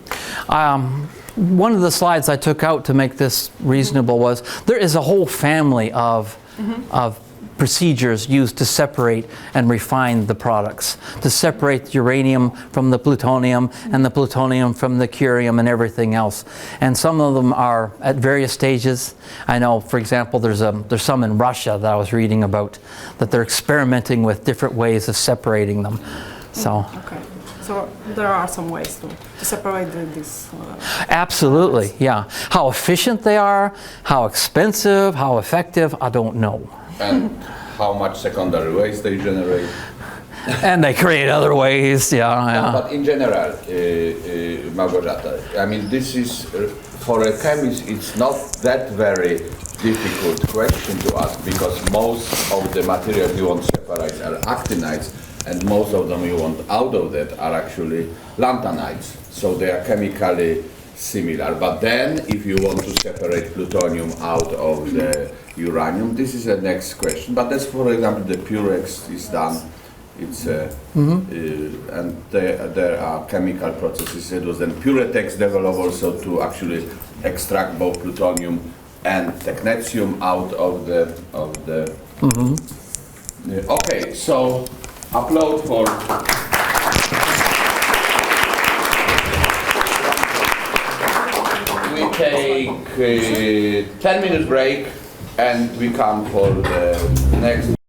one of the slides I took out to make this reasonable was there is a whole family of procedures used to separate and refine the products, to separate the uranium from the plutonium and the plutonium from the curium and everything else. And some of them are at various stages. I know, for example, there's some in Russia that I was reading about, that they're experimenting with different ways of separating them. So. Okay. So there are some ways to separate this. Absolutely, yeah. How efficient they are, how expensive, how effective, I don't know. And how much secondary waste they generate. And they create other ways, yeah. But in general, Małgorzata, I mean, this is, for a chemist, it's not that very difficult question to ask, because most of the materials you want to separate are actinides, and most of them you want out of that are actually lanthanides. So they are chemically similar. But then, if you want to separate plutonium out of the uranium, this is the next question. But that's, for example, the Purex is done. It's and there are chemical processes. It was then Puretex developed also to actually extract both plutonium and technetium out of the. Okay, so applaud for. We take 10-minute break and we come for the next.